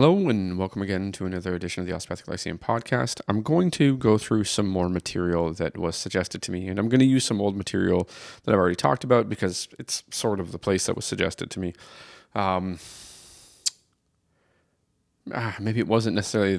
Hello and welcome again to another edition of the Osteopathic Lyceum podcast. I'm going to go through some more material that was suggested to me, and I'm going to use some old material that I've already talked about because it's sort of the place that was suggested to me. Maybe it wasn't necessarily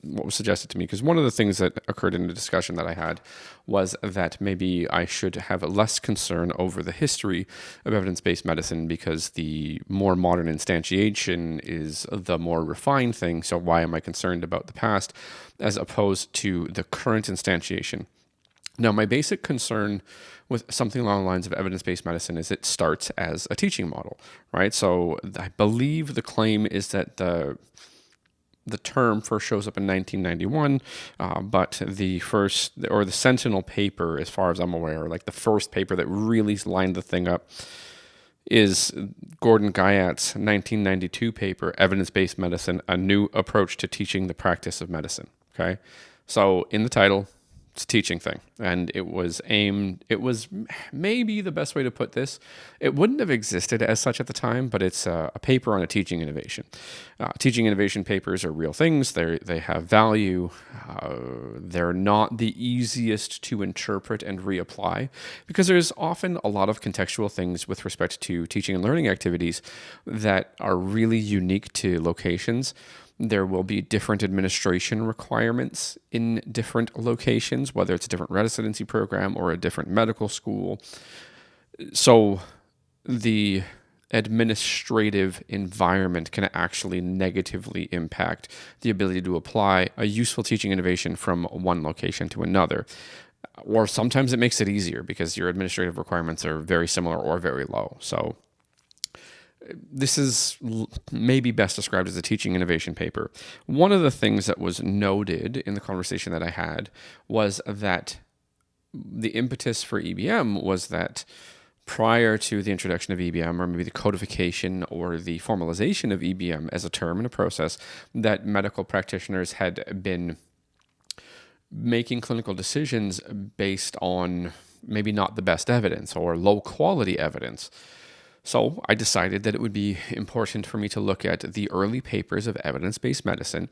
what was suggested to me, because one of the things that occurred in the discussion that I had was that maybe I should have less concern over the history of evidence-based medicine because the more modern instantiation is the more refined thing. So why am I concerned about the past as opposed to the current instantiation? Now, my basic concern with something along the lines of evidence-based medicine is it starts as a teaching model, right? So I believe the claim is that the term first shows up in 1991, but the Sentinel paper, as far as I'm aware, like the first paper that really lined the thing up, is Gordon Guyat's 1992 paper, Evidence-Based Medicine, A New Approach to Teaching the Practice of Medicine, okay? So in the title, it's a teaching thing, and it was maybe the best way to put this. It wouldn't have existed as such at the time, but it's a paper on a teaching innovation. Teaching innovation papers are real things. They have value. They're not the easiest to interpret and reapply because there's often a lot of contextual things with respect to teaching and learning activities that are really unique to locations. There will be different administration requirements in different locations, whether it's a different residency program or a different medical school. So the administrative environment can actually negatively impact the ability to apply a useful teaching innovation from one location to another. Or sometimes it makes it easier because your administrative requirements are very similar or very low. So this is maybe best described as a teaching innovation paper. One of the things that was noted in the conversation that I had was that the impetus for EBM was that prior to the introduction of EBM, or maybe the codification or the formalization of EBM as a term and a process, that medical practitioners had been making clinical decisions based on maybe not the best evidence or low quality evidence. So I decided that it would be important for me to look at the early papers of evidence-based medicine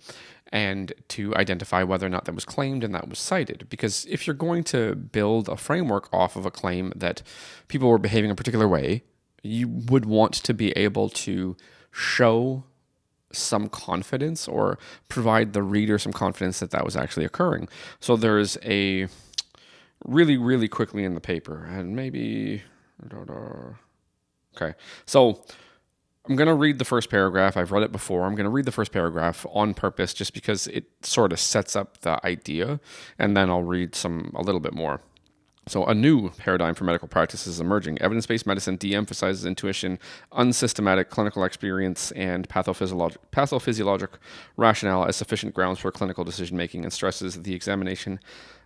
and to identify whether or not that was claimed and that was cited. Because if you're going to build a framework off of a claim that people were behaving a particular way, you would want to be able to show some confidence or provide the reader some confidence that that was actually occurring. So there's a really, really quickly in the paper, and maybe... Okay, so I'm going to read the first paragraph. I've read it before. I'm going to read the first paragraph on purpose just because it sort of sets up the idea, and then I'll read a little bit more. So a new paradigm for medical practice is emerging. Evidence-based medicine de-emphasizes intuition, unsystematic clinical experience, and pathophysiologic rationale as sufficient grounds for clinical decision-making and stresses the examination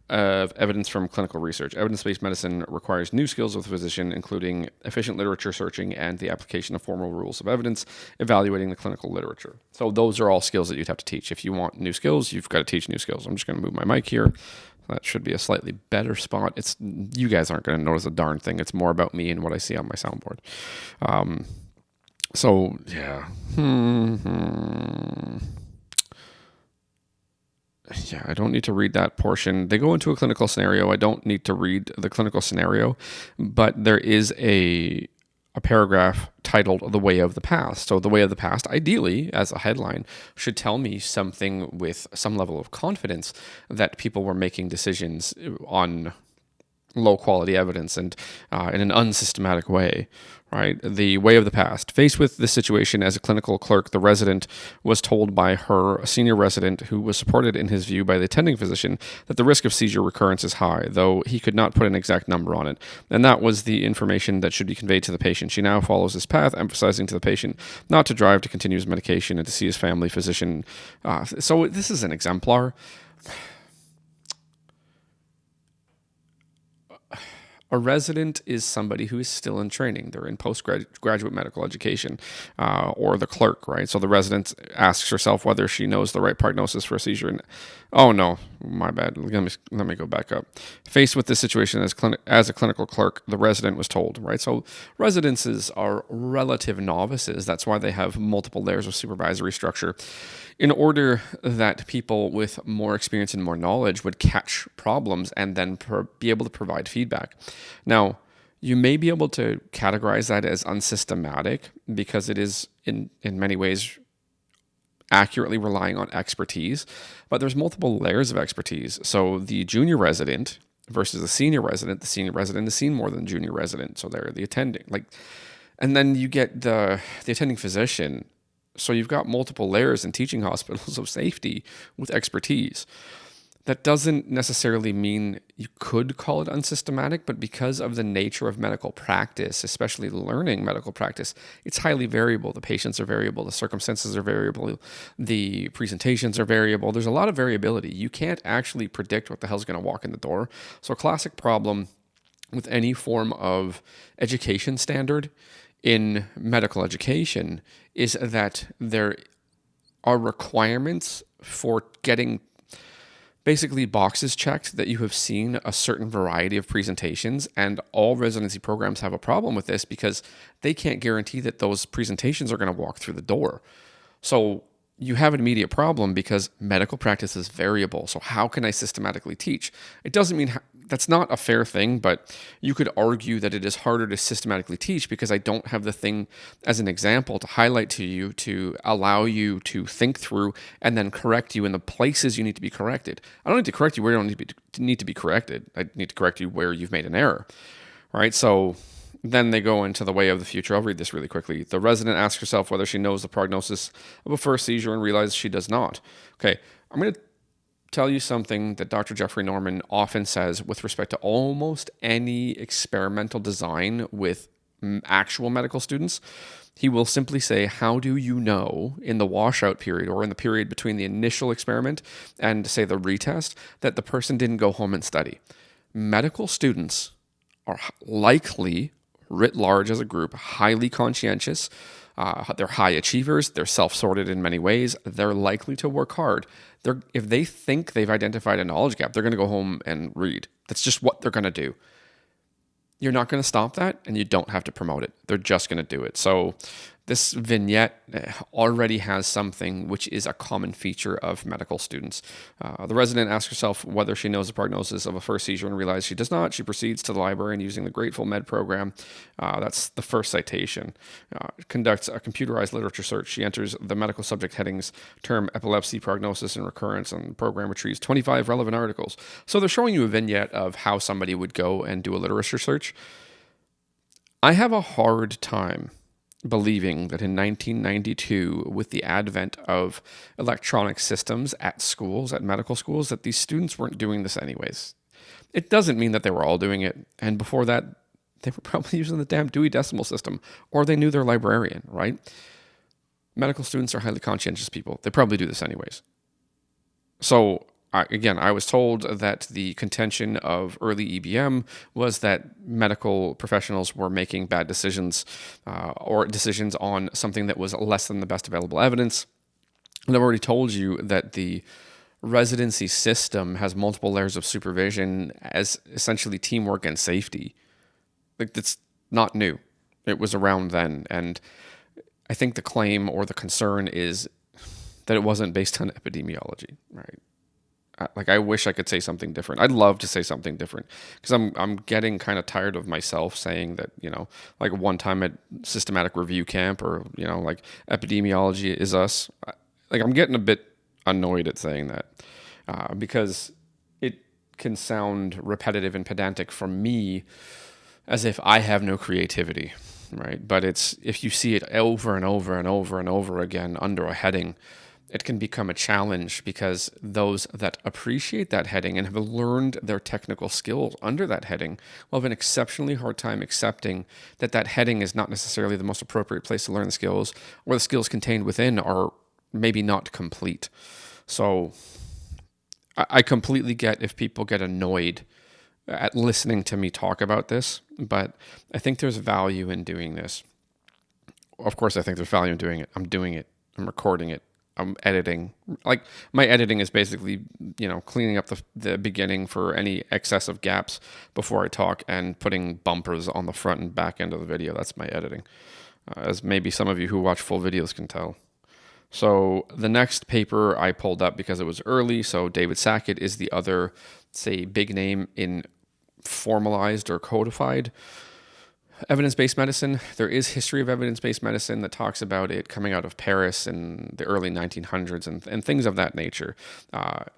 of evidence from clinical research. Evidence-based medicine requires new skills of the physician, including efficient literature searching and the application of formal rules of evidence, evaluating the clinical literature. So those are all skills that you'd have to teach. If you want new skills, you've got to teach new skills. I'm just going to move my mic here. That should be a slightly better spot. You guys aren't going to notice a darn thing. It's more about me and what I see on my soundboard. So, yeah. Yeah, I don't need to read that portion. They go into a clinical scenario. I don't need to read the clinical scenario, but there is a paragraph titled The Way of the Past. So The Way of the Past, ideally, as a headline, should tell me something with some level of confidence that people were making decisions on low-quality evidence and in an unsystematic way, right? The way of the past. Faced with this situation as a clinical clerk, the resident was told by her senior resident, who was supported in his view by the attending physician, that the risk of seizure recurrence is high, though he could not put an exact number on it. And that was the information that should be conveyed to the patient. She now follows this path, emphasizing to the patient not to drive, to continue his medication, and to see his family physician. So this is an exemplar. A resident is somebody who is still in training. They're in postgraduate medical education, or the clerk, right? So the resident asks herself whether she knows the right prognosis for a seizure. And, oh, no. my bad. Let me go back up. Faced with this situation as a clinical clerk, the resident was told, right? So residences are relative novices. That's why they have multiple layers of supervisory structure, in order that people with more experience and more knowledge would catch problems and then be able to provide feedback. Now, you may be able to categorize that as unsystematic because it is in many ways accurately relying on expertise, but there's multiple layers of expertise. So the junior resident versus the senior resident has seen more than the junior resident. So they're the attending, and then you get the attending physician. So you've got multiple layers in teaching hospitals of safety with expertise. That doesn't necessarily mean you could call it unsystematic, but because of the nature of medical practice, especially learning medical practice, it's highly variable. The patients are variable, the circumstances are variable, the presentations are variable. There's a lot of variability. You can't actually predict what the hell's going to walk in the door. So a classic problem with any form of education standard in medical education is that there are requirements for getting basically boxes checked that you have seen a certain variety of presentations, and all residency programs have a problem with this because they can't guarantee that those presentations are going to walk through the door. So you have an immediate problem because medical practice is variable. So how can I systematically teach? It doesn't mean that's not a fair thing, but you could argue that it is harder to systematically teach because I don't have the thing as an example to highlight to you to allow you to think through and then correct you in the places you need to be corrected. I don't need to correct you where you don't need to be corrected. I need to correct you where you've made an error. All right, so then they go into the way of the future. I'll read this really quickly. The resident asks herself whether she knows the prognosis of a first seizure and realizes she does not. Okay, I'm going to tell you something that Dr. Jeffrey Norman often says with respect to almost any experimental design with actual medical students. He will simply say, how do you know in the washout period or in the period between the initial experiment and, say, the retest, that the person didn't go home and study? Medical students are likely, writ large as a group, highly conscientious. They're high achievers. They're self-sorted in many ways. They're likely to work hard. If they think they've identified a knowledge gap, they're going to go home and read. That's just what they're going to do. You're not going to stop that, and you don't have to promote it. They're just going to do it. So this vignette already has something which is a common feature of medical students. The resident asks herself whether she knows the prognosis of a first seizure and realizes she does not. She proceeds to the library and, using the Grateful Med program, that's the first citation, conducts a computerized literature search. She enters the medical subject headings, term epilepsy, prognosis, and recurrence, and the program retrieves 25 relevant articles. So they're showing you a vignette of how somebody would go and do a literature search. I have a hard time believing that in 1992, with the advent of electronic systems at schools, at medical schools, that these students weren't doing this anyways. It doesn't mean that they were all doing it. And before that, they were probably using the damn Dewey Decimal System, or they knew their librarian, right? Medical students are highly conscientious people. They probably do this anyways. So I was told that the contention of early EBM was that medical professionals were making bad decisions or decisions on something that was less than the best available evidence. And I've already told you that the residency system has multiple layers of supervision as essentially teamwork and safety. That's not new. It was around then. And I think the claim or the concern is that it wasn't based on epidemiology, right? I wish I could say something different. I'd love to say something different because I'm getting kind of tired of myself saying that, like one time at systematic review camp or, like epidemiology is us. I'm getting a bit annoyed at saying that because it can sound repetitive and pedantic from me as if I have no creativity, right? But if you see it over and over and over and over again under a heading, it can become a challenge because those that appreciate that heading and have learned their technical skills under that heading will have an exceptionally hard time accepting that that heading is not necessarily the most appropriate place to learn the skills, or the skills contained within are maybe not complete. So I completely get if people get annoyed at listening to me talk about this, but I think there's value in doing this. Of course, I think there's value in doing it. I'm doing it. I'm recording it. I'm editing. Like, my editing is basically, cleaning up the beginning for any excessive gaps before I talk and putting bumpers on the front and back end of the video. That's my editing, as maybe some of you who watch full videos can tell. So the next paper I pulled up because it was early. So David Sackett is the other, say, big name in formalized or codified evidence-based medicine. There is history of evidence-based medicine that talks about it coming out of Paris in the early 1900s and things of that nature.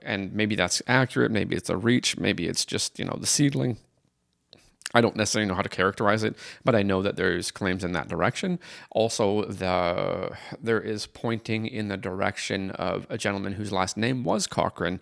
And maybe that's accurate. Maybe it's a reach. Maybe it's just, the seedling. I don't necessarily know how to characterize it, but I know that there's claims in that direction. Also, there is pointing in the direction of a gentleman whose last name was Cochrane,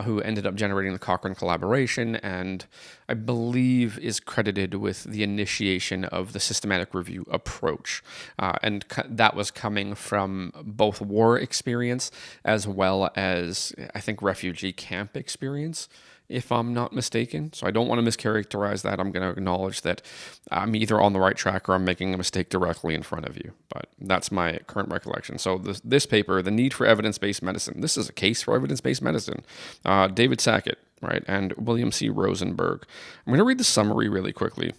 who ended up generating the Cochrane collaboration, and I believe is credited with the initiation of the systematic review approach. And that was coming from both war experience as well as, I think, refugee camp experience, if I'm not mistaken. So I don't want to mischaracterize that. I'm going to acknowledge that I'm either on the right track or I'm making a mistake directly in front of you. But that's my current recollection. So this paper, The Need for Evidence-Based Medicine, this is a case for evidence-based medicine. David Sackett, right, and William C. Rosenberg. I'm going to read the summary really quickly,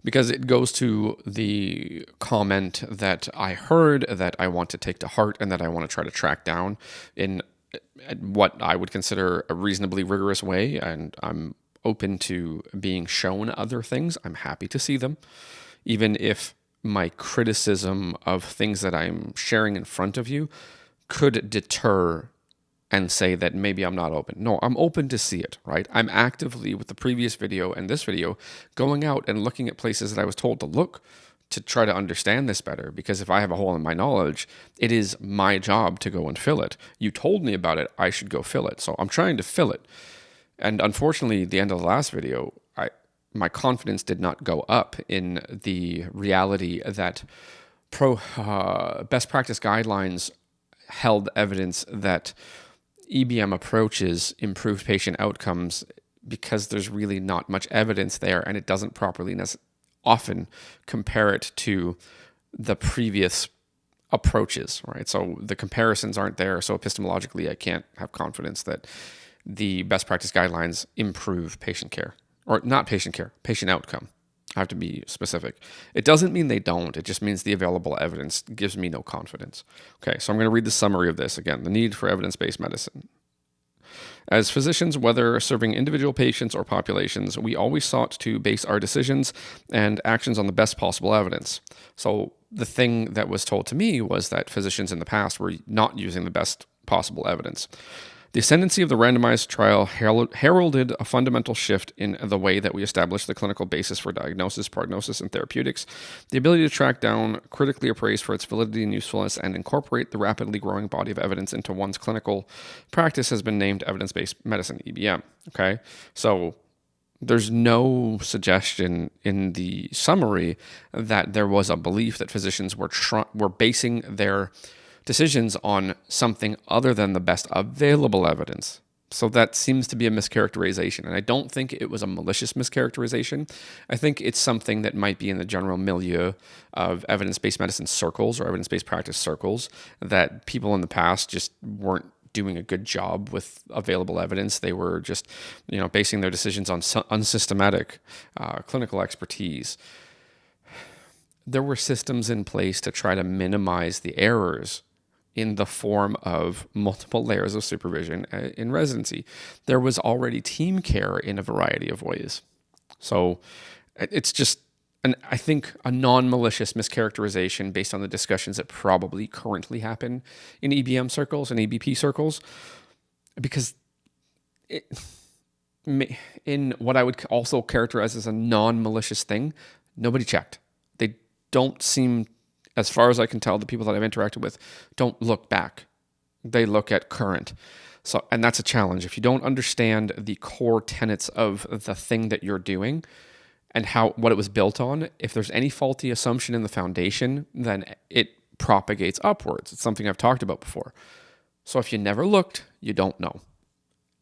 because it goes to the comment that I heard that I want to take to heart and that I want to try to track down in what I would consider a reasonably rigorous way, and I'm open to being shown other things. I'm happy to see them, even if my criticism of things that I'm sharing in front of you could deter and say that maybe I'm not open. No, I'm open to see it, right? I'm actively, with the previous video and this video, going out and looking at places that I was told to look to try to understand this better, because if I have a hole in my knowledge, it is my job to go and fill it. You told me about it, I should go fill it. So I'm trying to fill it. And unfortunately, at the end of the last video, my confidence did not go up in the reality that best practice guidelines held evidence that EBM approaches improved patient outcomes, because there's really not much evidence there, and it doesn't properly often compare it to the previous approaches, right? So the comparisons aren't there. So epistemologically, I can't have confidence that the best practice guidelines improve patient care, or not patient care, patient outcome. I have to be specific. It doesn't mean they don't. It just means the available evidence gives me no confidence. Okay, so I'm going to read the summary of this again. The need for evidence-based medicine. As physicians, whether serving individual patients or populations, we always sought to base our decisions and actions on the best possible evidence. So the thing that was told to me was that physicians in the past were not using the best possible evidence. The ascendancy of the randomized trial heralded a fundamental shift in the way that we establish the clinical basis for diagnosis, prognosis, and therapeutics. The ability to track down, critically appraise for its validity and usefulness, and incorporate the rapidly growing body of evidence into one's clinical practice has been named evidence-based medicine, EBM. Okay, so there's no suggestion in the summary that there was a belief that physicians were basing their decisions on something other than the best available evidence. So that seems to be a mischaracterization. And I don't think it was a malicious mischaracterization. I think it's something that might be in the general milieu of evidence-based medicine circles or evidence-based practice circles, that people in the past just weren't doing a good job with available evidence. They were just, basing their decisions on unsystematic clinical expertise. There were systems in place to try to minimize the errors in the form of multiple layers of supervision in residency. There was already team care in a variety of ways. So it's just, I think, a non-malicious mischaracterization based on the discussions that probably currently happen in EBM circles and EBP circles, because in what I would also characterize as a non-malicious thing, nobody checked. They don't seem, as far as I can tell, the people that I've interacted with don't look back. They look at current. So, and that's a challenge. If you don't understand the core tenets of the thing that you're doing and what it was built on, if there's any faulty assumption in the foundation, then it propagates upwards. It's something I've talked about before. So if you never looked, you don't know.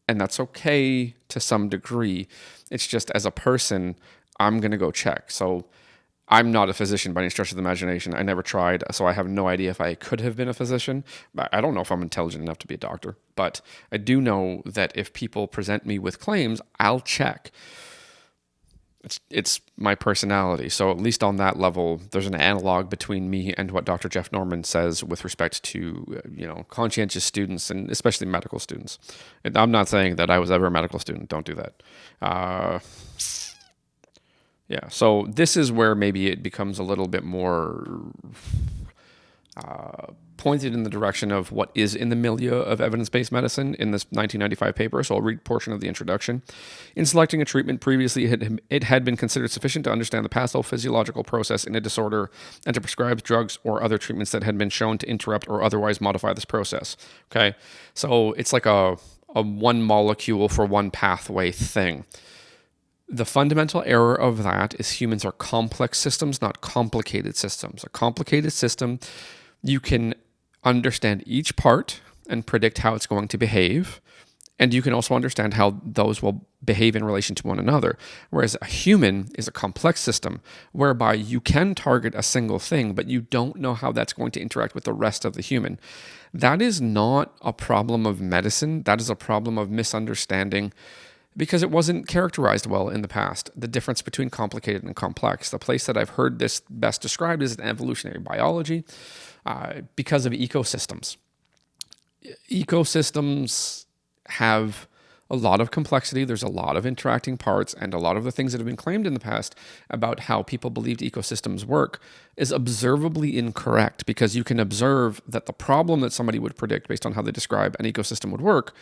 And that's okay to some degree. It's just, as a person, I'm going to go check. So I'm not a physician by any stretch of the imagination. I never tried, so I have no idea if I could have been a physician. I don't know if I'm intelligent enough to be a doctor, but I do know that if people present me with claims, I'll check. It's my personality. So at least on that level, there's an analog between me and what Dr. Jeff Norman says with respect to, conscientious students and especially medical students. And I'm not saying that I was ever a medical student. Don't do that. Yeah. So this is where maybe it becomes a little bit more pointed in the direction of what is in the milieu of evidence-based medicine in this 1995 paper. So I'll read a portion of the introduction. In selecting a treatment, previously it had been considered sufficient to understand the pathophysiological process in a disorder and to prescribe drugs or other treatments that had been shown to interrupt or otherwise modify this process. Okay, so it's like a one molecule for one pathway thing. The fundamental error of that is humans are complex systems, not complicated systems. A complicated system, you can understand each part and predict how it's going to behave. And you can also understand how those will behave in relation to one another. Whereas a human is a complex system whereby you can target a single thing, but you don't know how that's going to interact with the rest of the human. That is not a problem of medicine. That is a problem of misunderstanding because it wasn't characterized well in the past, the difference between complicated and complex. The place that I've heard this best described is in evolutionary biology because of ecosystems. Ecosystems have a lot of complexity. There's a lot of interacting parts, and a lot of the things that have been claimed in the past about how people believed ecosystems work is observably incorrect, because you can observe that the problem that somebody would predict based on how they describe an ecosystem would work,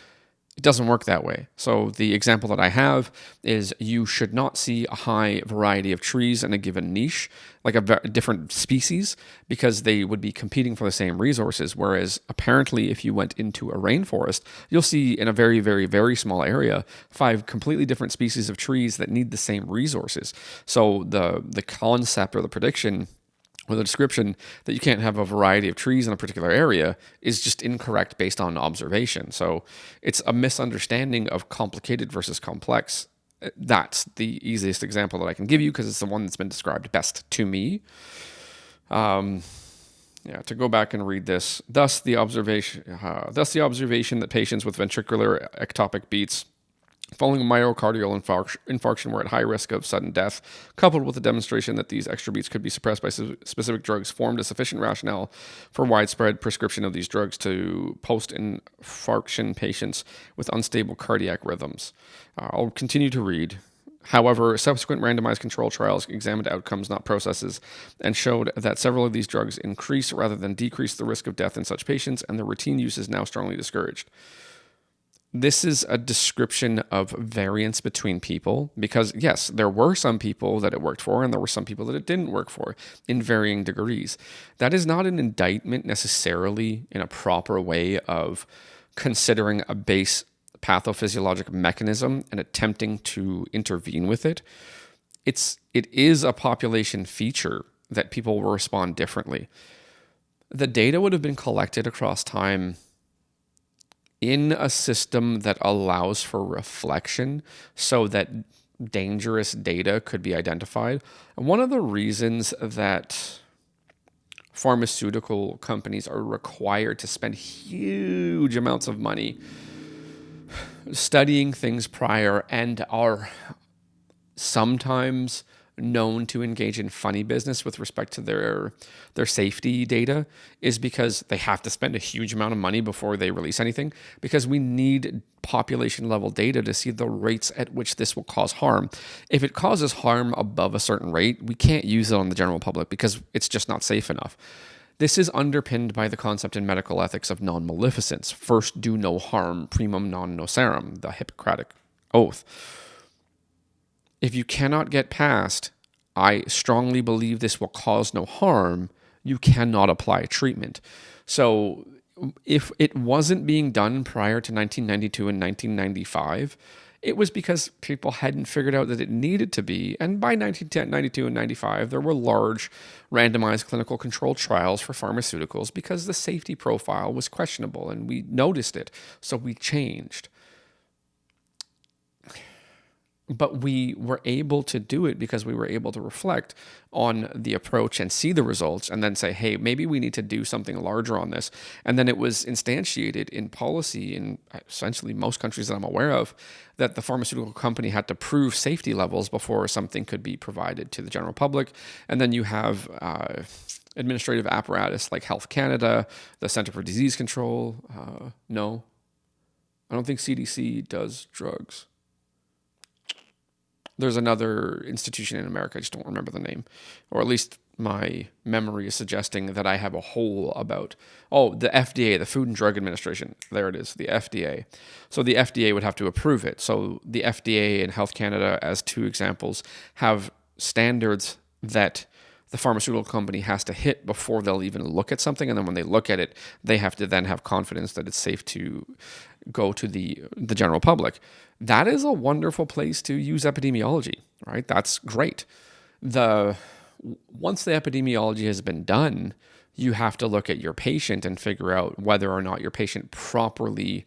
it doesn't work that way. So the example that I have is you should not see a high variety of trees in a given niche, like a different species, because they would be competing for the same resources. Whereas apparently if you went into a rainforest, you'll see in a very, very, very small area, 5 completely different species of trees that need the same resources. So the concept or the prediction or the description that you can't have a variety of trees in a particular area is just incorrect based on observation. So it's a misunderstanding of complicated versus complex. That's the easiest example that I can give you because it's the one that's been described best to me. To go back and read this. Thus the observation that patients with ventricular ectopic beats following a myocardial infarction were at high risk of sudden death, coupled with the demonstration that these extra beats could be suppressed by specific drugs, formed a sufficient rationale for widespread prescription of these drugs to post-infarction patients with unstable cardiac rhythms. I'll continue to read. However, subsequent randomized control trials examined outcomes, not processes, and showed that several of these drugs increase rather than decrease the risk of death in such patients, and their routine use is now strongly discouraged. This is a description of variance between people because, yes, there were some people that it worked for and there were some people that it didn't work for in varying degrees. That is not an indictment necessarily in a proper way of considering a base pathophysiologic mechanism and attempting to intervene with it. It is a population feature that people will respond differently. The data would have been collected across time in a system that allows for reflection so that dangerous data could be identified. And one of the reasons that pharmaceutical companies are required to spend huge amounts of money studying things prior and are sometimes known to engage in funny business with respect to their safety data is because they have to spend a huge amount of money before they release anything, because we need population level data to see the rates at which this will cause harm. If it causes harm above a certain rate, we can't use it on the general public because it's just not safe enough. This is underpinned by the concept in medical ethics of non-maleficence. First, do no harm, primum non nocere, the Hippocratic Oath. If you cannot get past, I strongly believe this will cause no harm, you cannot apply a treatment. So if it wasn't being done prior to 1992 and 1995, it was because people hadn't figured out that it needed to be. And by 1992 and 95, there were large randomized clinical control trials for pharmaceuticals because the safety profile was questionable and we noticed it. So we changed. But we were able to do it because we were able to reflect on the approach and see the results and then say, hey, maybe we need to do something larger on this. And then it was instantiated in policy in essentially most countries that I'm aware of that the pharmaceutical company had to prove safety levels before something could be provided to the general public. And then you have administrative apparatus like Health Canada, the Centre for Disease Control. No, I don't think CDC does drugs. There's another institution in America, I just don't remember the name. Or at least my memory is suggesting that I have a hole about, the FDA, the Food and Drug Administration. There it is, the FDA. So the FDA would have to approve it. So the FDA and Health Canada, as two examples, have standards that the pharmaceutical company has to hit before they'll even look at something. And then when they look at it, they have to then have confidence that it's safe to go to the general public. That is a wonderful place to use epidemiology, right? That's great. Once the epidemiology has been done, you have to look at your patient and figure out whether or not your patient properly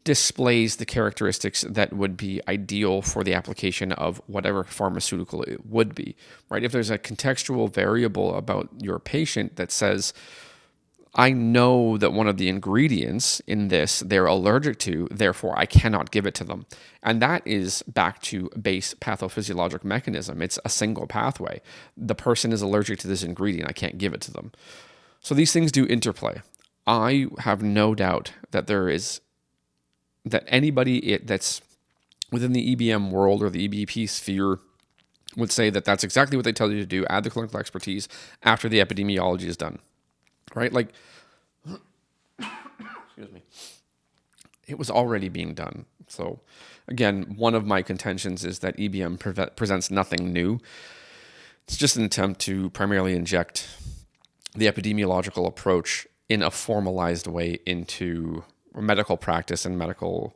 displays the characteristics that would be ideal for the application of whatever pharmaceutical it would be, right? If there's a contextual variable about your patient that says, I know that one of the ingredients in this they're allergic to, therefore I cannot give it to them. And that is back to base pathophysiologic mechanism. It's a single pathway. The person is allergic to this ingredient. I can't give it to them. So these things do interplay. I have no doubt that that anybody that's within the EBM world or the EBP sphere would say that that's exactly what they tell you to do. Add the clinical expertise after the epidemiology is done. Right? Like, excuse me, it was already being done. So again, one of my contentions is that EBM presents nothing new. It's just an attempt to primarily inject the epidemiological approach in a formalized way into medical practice and medical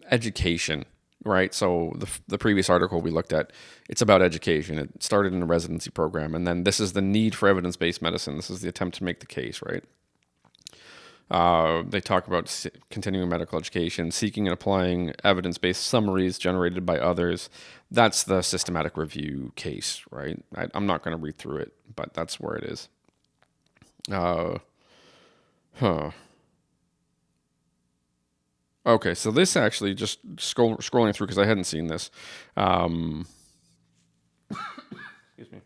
education. Right. So the previous article we looked at, it's about education. It started in a residency program. And then this is the need for evidence-based medicine. This is the attempt to make the case, right? They talk about continuing medical education, seeking and applying evidence-based summaries generated by others. That's the systematic review case, right? I'm not going to read through it, but that's where it is. Okay, so this actually just scrolling through because I hadn't seen this. Excuse me.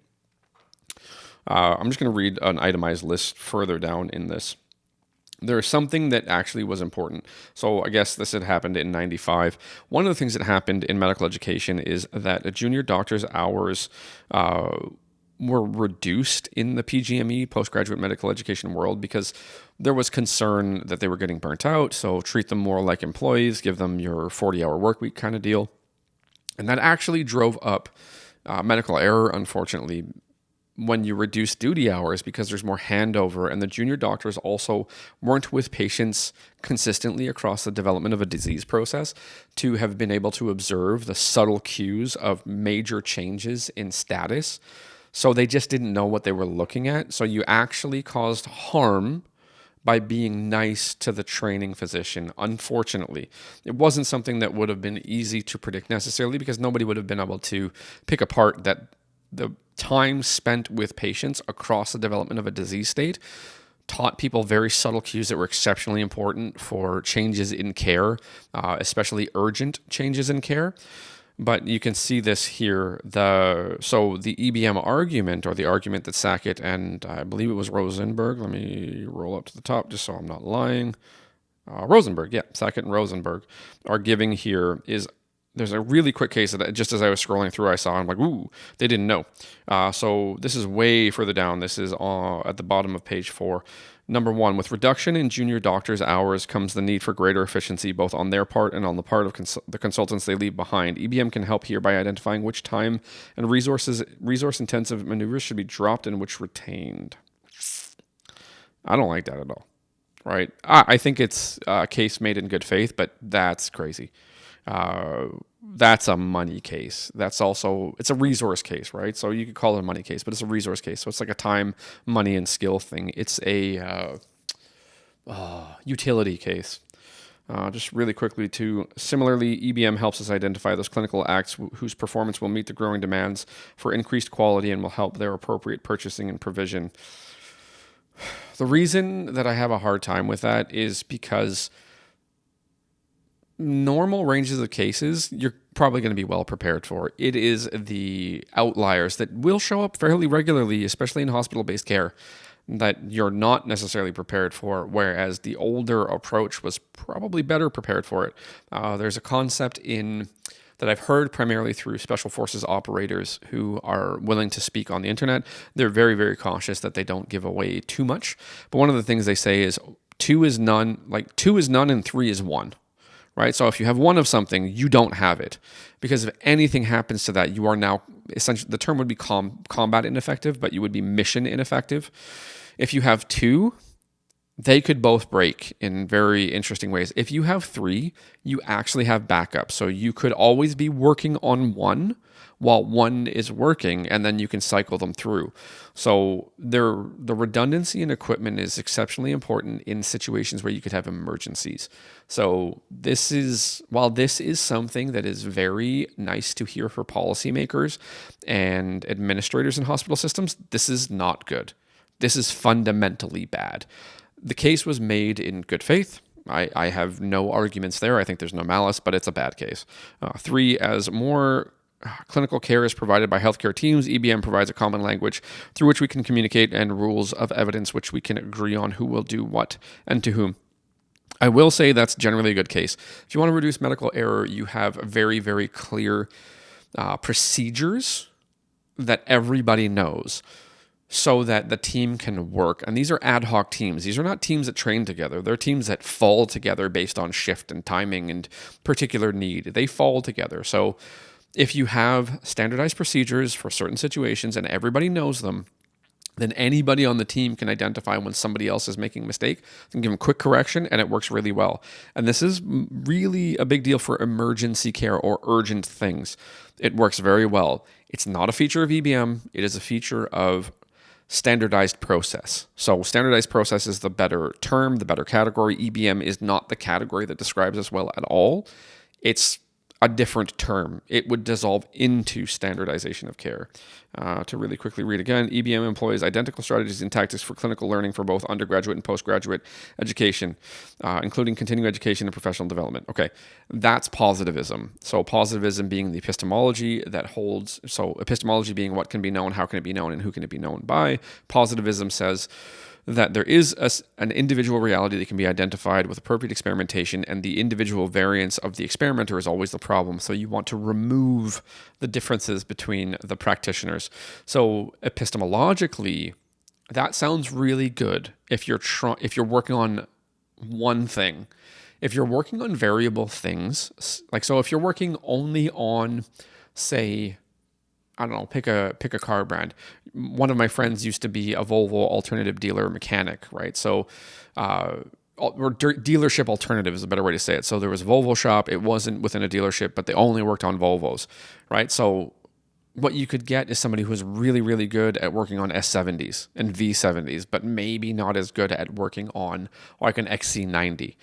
I'm just going to read an itemized list further down in this. There's something that actually was important. So I guess this had happened in 95. One of the things that happened in medical education is that a junior doctor's hours were reduced in the PGME, postgraduate medical education world, because there was concern that they were getting burnt out. So treat them more like employees, give them your 40-hour work week kind of deal. And that actually drove up medical error, unfortunately, when you reduce duty hours, because there's more handover, and the junior doctors also weren't with patients consistently across the development of a disease process to have been able to observe the subtle cues of major changes in status. So they just didn't know what they were looking at. So you actually caused harm by being nice to the training physician, unfortunately. It wasn't something that would have been easy to predict necessarily, because nobody would have been able to pick apart that the time spent with patients across the development of a disease state taught people very subtle cues that were exceptionally important for changes in care, especially urgent changes in care. But you can see this here. So the EBM argument, or the argument that Sackett and I believe it was Rosenberg, let me roll up to the top just so I'm not lying. Rosenberg, yeah, Sackett and Rosenberg are giving here is, there's a really quick case that just as I was scrolling through, I saw, I'm like, ooh, they didn't know. So this is way further down. This is at the bottom of page 4. Number 1, with reduction in junior doctors' hours comes the need for greater efficiency, both on their part and on the part of the consultants they leave behind. EBM can help here by identifying which time and resource-intensive maneuvers should be dropped and which retained. I don't like that at all, right? I think it's a case made in good faith, but that's crazy. That's a money case. It's a resource case, right? So you could call it a money case, but it's a resource case. So it's like a time, money, and skill thing. It's a utility case. Just really quickly, too, similarly, EBM helps us identify those clinical acts whose performance will meet the growing demands for increased quality and will help their appropriate purchasing and provision. The reason that I have a hard time with that is because normal ranges of cases, you're probably going to be well prepared for. It is the outliers that will show up fairly regularly, especially in hospital-based care, that you're not necessarily prepared for, whereas the older approach was probably better prepared for it. There's a concept that I've heard primarily through special forces operators who are willing to speak on the internet. They're very, very cautious that they don't give away too much. But one of the things they say is 2 is none and 3 is 1. Right? So if you have one of something, you don't have it. Because if anything happens to that, you are now, essentially, the term would be combat ineffective, but you would be mission ineffective. If you have 2, they could both break in very interesting ways. If you have 3, you actually have backup. So you could always be working on 1 while 1 is working, and then you can cycle them through. So the redundancy in equipment is exceptionally important in situations where you could have emergencies. So while this is something that is very nice to hear for policymakers and administrators in hospital systems, this is not good. This is fundamentally bad. The case was made in good faith. I have no arguments there. I think there's no malice, but it's a bad case. 3, as more clinical care is provided by healthcare teams, EBM provides a common language through which we can communicate and rules of evidence which we can agree on who will do what and to whom. I will say that's generally a good case. If you want to reduce medical error, you have very, very clear procedures that everybody knows so that the team can work. And these are ad hoc teams. These are not teams that train together. They're teams that fall together based on shift and timing and particular need. They fall together. So if you have standardized procedures for certain situations and everybody knows them, then anybody on the team can identify when somebody else is making a mistake and give them quick correction, and it works really well. And this is really a big deal for emergency care or urgent things. It works very well. It's not a feature of EBM. It is a feature of standardized process. So standardized process is the better term, the better category. EBM is not the category that describes us well at all. It's a different term. It would dissolve into standardization of care. To really quickly read again, EBM employs identical strategies and tactics for clinical learning for both undergraduate and postgraduate education, including continuing education and professional development. Okay, that's positivism. So positivism being the epistemology that holds, so epistemology being what can be known, how can it be known, and who can it be known by. Positivism says that there is an individual reality that can be identified with appropriate experimentation, and the individual variance of the experimenter is always the problem. So you want to remove the differences between the practitioners. So epistemologically, that sounds really good if you're working on one thing. If you're working on variable things, like so if you're working only on, say, I don't know, pick a car brand. One of my friends used to be a Volvo alternative dealer mechanic, right? So, or dealership alternative is a better way to say it. So there was a Volvo shop. It wasn't within a dealership, but they only worked on Volvos, right? So what you could get is somebody who's really, really good at working on S70s and V70s, but maybe not as good at working on like an XC90.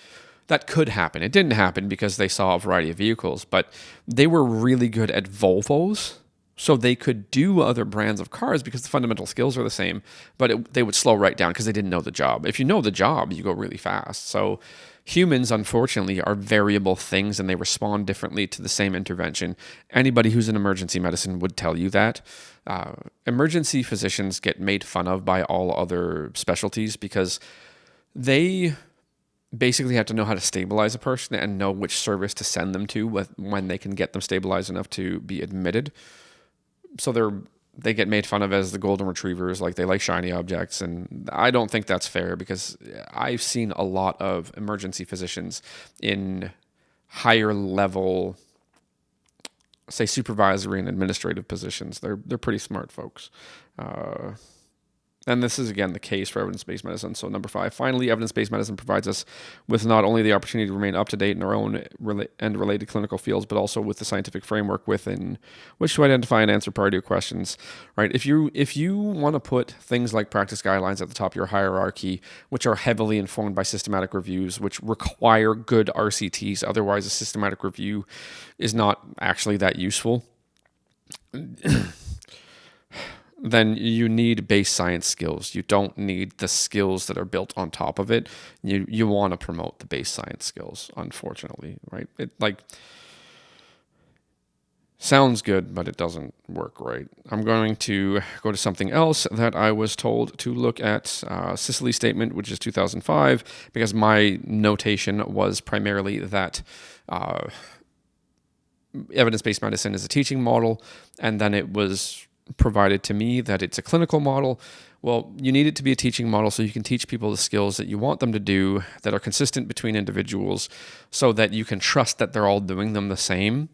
That could happen. It didn't happen because they saw a variety of vehicles, but they were really good at Volvos. So they could do other brands of cars because the fundamental skills are the same, but they would slow right down because they didn't know the job. If you know the job, you go really fast. So humans, unfortunately, are variable things and they respond differently to the same intervention. Anybody who's in emergency medicine would tell you that. Emergency physicians get made fun of by all other specialties because they basically have to know how to stabilize a person and know which service to send them to when they can get them stabilized enough to be admitted. So they get made fun of as the golden retrievers, like they like shiny objects. And I don't think that's fair because I've seen a lot of emergency physicians in higher level, say, supervisory and administrative positions. They're pretty smart folks. And this is, again, the case for evidence-based medicine. So number 5, finally, evidence-based medicine provides us with not only the opportunity to remain up to date in our own and related clinical fields, but also with the scientific framework within which to identify and answer priority questions, right? If you want to put things like practice guidelines at the top of your hierarchy, which are heavily informed by systematic reviews, which require good RCTs, otherwise a systematic review is not actually that useful, then you need base science skills. You don't need the skills that are built on top of it. You want to promote the base science skills, unfortunately, right? It sounds good, but it doesn't work right. I'm going to go to something else that I was told to look at, Sicily statement, which is 2005, because my notation was primarily that evidence-based medicine is a teaching model, and then it was provided to me that it's a clinical model. Well, you need it to be a teaching model so you can teach people the skills that you want them to do that are consistent between individuals so that you can trust that they're all doing them the same.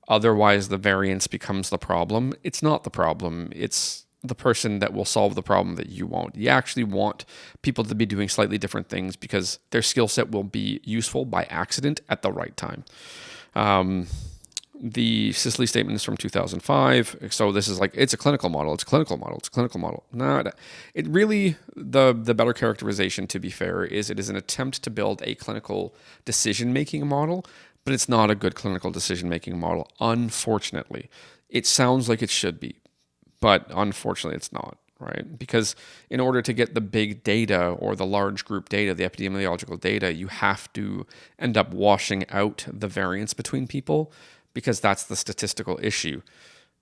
Otherwise, the variance becomes the problem. It's not the problem. It's the person that will solve the problem that you won't. You actually want people to be doing slightly different things because their skill set will be useful by accident at the right time. The Sicily statement is from 2005. So this is like, it's a clinical model. It's a clinical model. It's a clinical model. No, it really, the better characterization, to be fair, is it is an attempt to build a clinical decision-making model, but it's not a good clinical decision-making model, unfortunately. It sounds like it should be, but unfortunately it's not, right? Because in order to get the big data or the large group data, the epidemiological data, you have to end up washing out the variance between people, because that's the statistical issue,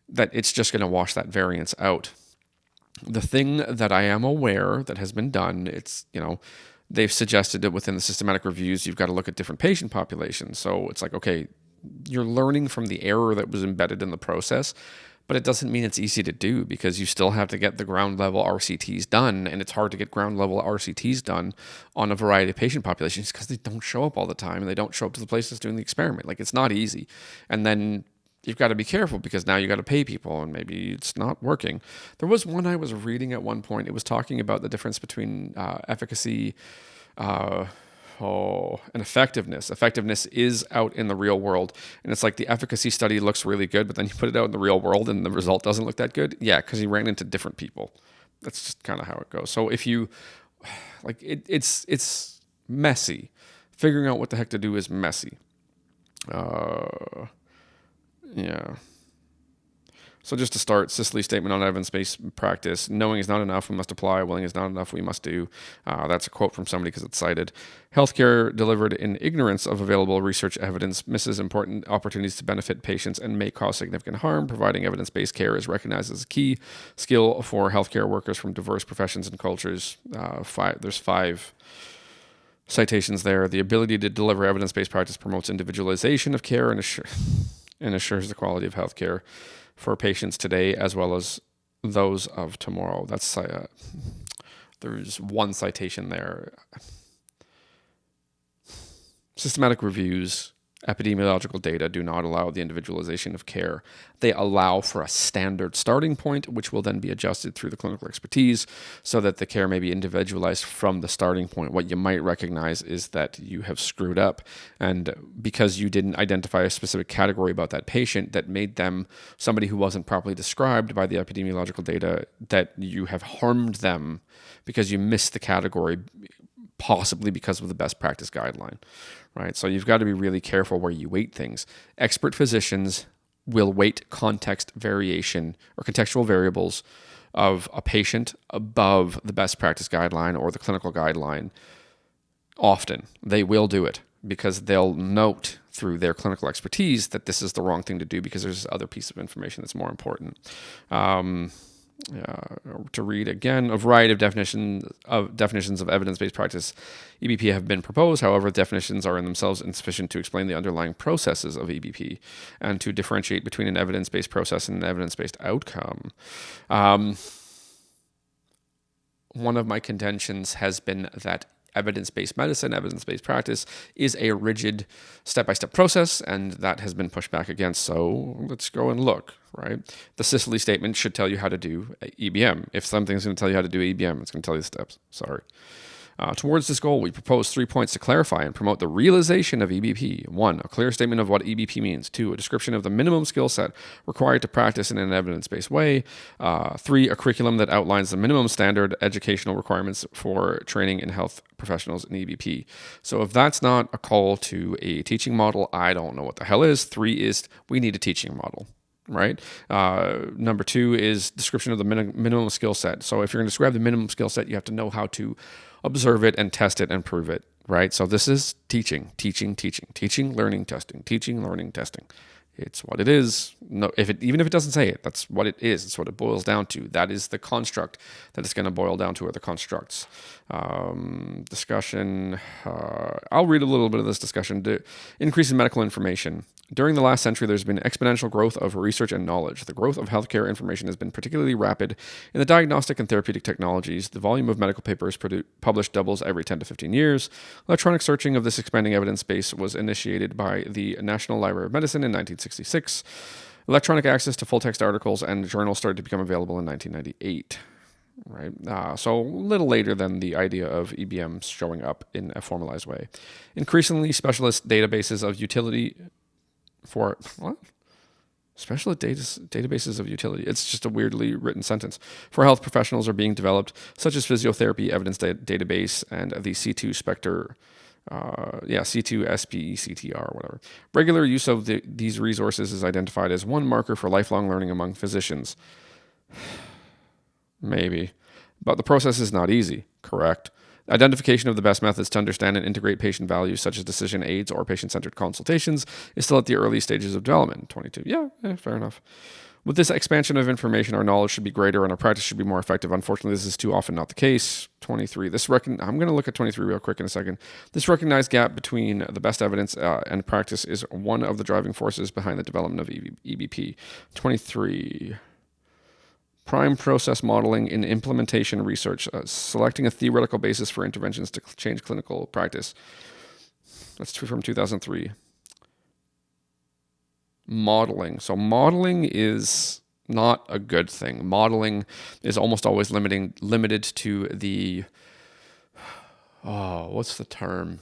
that it's just going to wash that variance out. The thing that I am aware that has been done, it's, they've suggested that within the systematic reviews, you've got to look at different patient populations. So it's like, okay, you're learning from the error that was embedded in the process, but it doesn't mean it's easy to do because you still have to get the ground level RCTs done, and it's hard to get ground level RCTs done on a variety of patient populations because they don't show up all the time and they don't show up to the places doing the experiment. Like, it's not easy. And then you've got to be careful because now you got to pay people and maybe it's not working. There was one I was reading at one point. It was talking about the difference between efficacy and effectiveness. Effectiveness is out in the real world. And it's like the efficacy study looks really good, but then you put it out in the real world and the result doesn't look that good. Yeah, because you ran into different people. That's just kind of how it goes. So if you, like, it's messy. Figuring out what the heck to do is messy. Yeah. So just to start, Sicily statement on evidence-based practice: knowing is not enough, we must apply. Willing is not enough, we must do. That's a quote from somebody because it's cited. Healthcare delivered in ignorance of available research evidence misses important opportunities to benefit patients and may cause significant harm. Providing evidence-based care is recognized as a key skill for healthcare workers from diverse professions and cultures. There's 5 citations there. The ability to deliver evidence-based practice promotes individualization of care and assures the quality of healthcare for patients today as well as those of tomorrow. That's there's one citation there. Systematic reviews, epidemiological data do not allow the individualization of care. They allow for a standard starting point, which will then be adjusted through the clinical expertise so that the care may be individualized from the starting point. What you might recognize is that you have screwed up, and because you didn't identify a specific category about that patient that made them somebody who wasn't properly described by the epidemiological data, that you have harmed them because you missed the category, possibly because of the best practice guideline, right? So you've got to be really careful where you weight things. Expert physicians will weight context variation or contextual variables of a patient above the best practice guideline or the clinical guideline often. They will do it because they'll note through their clinical expertise that this is the wrong thing to do because there's this other piece of information that's more important. To read again, a variety of definitions of evidence-based practice EBP have been proposed. However, definitions are in themselves insufficient to explain the underlying processes of EBP and to differentiate between an evidence-based process and an evidence-based outcome. One of my contentions has been that evidence-based medicine, evidence-based practice is a rigid step-by-step process, and that has been pushed back against. So let's go and look, right? The Sicily statement should tell you how to do EBM. If something's going to tell you how to do EBM, it's going to tell you the steps. Sorry. Towards this goal, we propose 3 points to clarify and promote the realization of EBP. 1, a clear statement of what EBP means. 2, a description of the minimum skill set required to practice in an evidence-based way. 3, a curriculum that outlines the minimum standard educational requirements for training in health professionals in EBP. So if that's not a call to a teaching model, I don't know what the hell is. 3 is we need a teaching model. Right. Number 2 is description of the minimum skill set. So if you're going to describe the minimum skill set, you have to know how to observe it and test it and prove it. Right. So this is teaching, learning, testing, teaching, learning, testing. It's what it is. No, even if it doesn't say it, that's what it is. It's what it boils down to. That is the construct that it's going to boil down to, or the constructs. Discussion. I'll read a little bit of this discussion. Increase in medical information. During the last century, there's been exponential growth of research and knowledge. The growth of healthcare information has been particularly rapid in the diagnostic and therapeutic technologies. The volume of medical papers published doubles every 10 to 15 years. Electronic searching of this expanding evidence base was initiated by the National Library of Medicine in 1966. Electronic access to full-text articles and journals started to become available in 1998. Right. So a little later than the idea of EBM showing up in a formalized way. Increasingly, specialist databases of utility for what? Specialist databases of utility. It's just a weirdly written sentence. For health professionals are being developed, such as physiotherapy evidence database and the C2 Spectre, C2 SPECTR, whatever. Regular use of these resources is identified as one marker for lifelong learning among physicians. Maybe. But the process is not easy, correct? Identification of the best methods to understand and integrate patient values, such as decision aids or patient-centered consultations, is still at the early stages of development. 22. Yeah, fair enough. With this expansion of information, our knowledge should be greater and our practice should be more effective. Unfortunately, this is too often not the case. 23. I'm going to look at 23 real quick in a second. This recognized gap between the best evidence and practice is one of the driving forces behind the development of EBP. 23. Prime process modeling in implementation research, selecting a theoretical basis for interventions to change clinical practice. That's from 2003. Modeling. So modeling is not a good thing. Modeling is almost always limited to the, what's the term?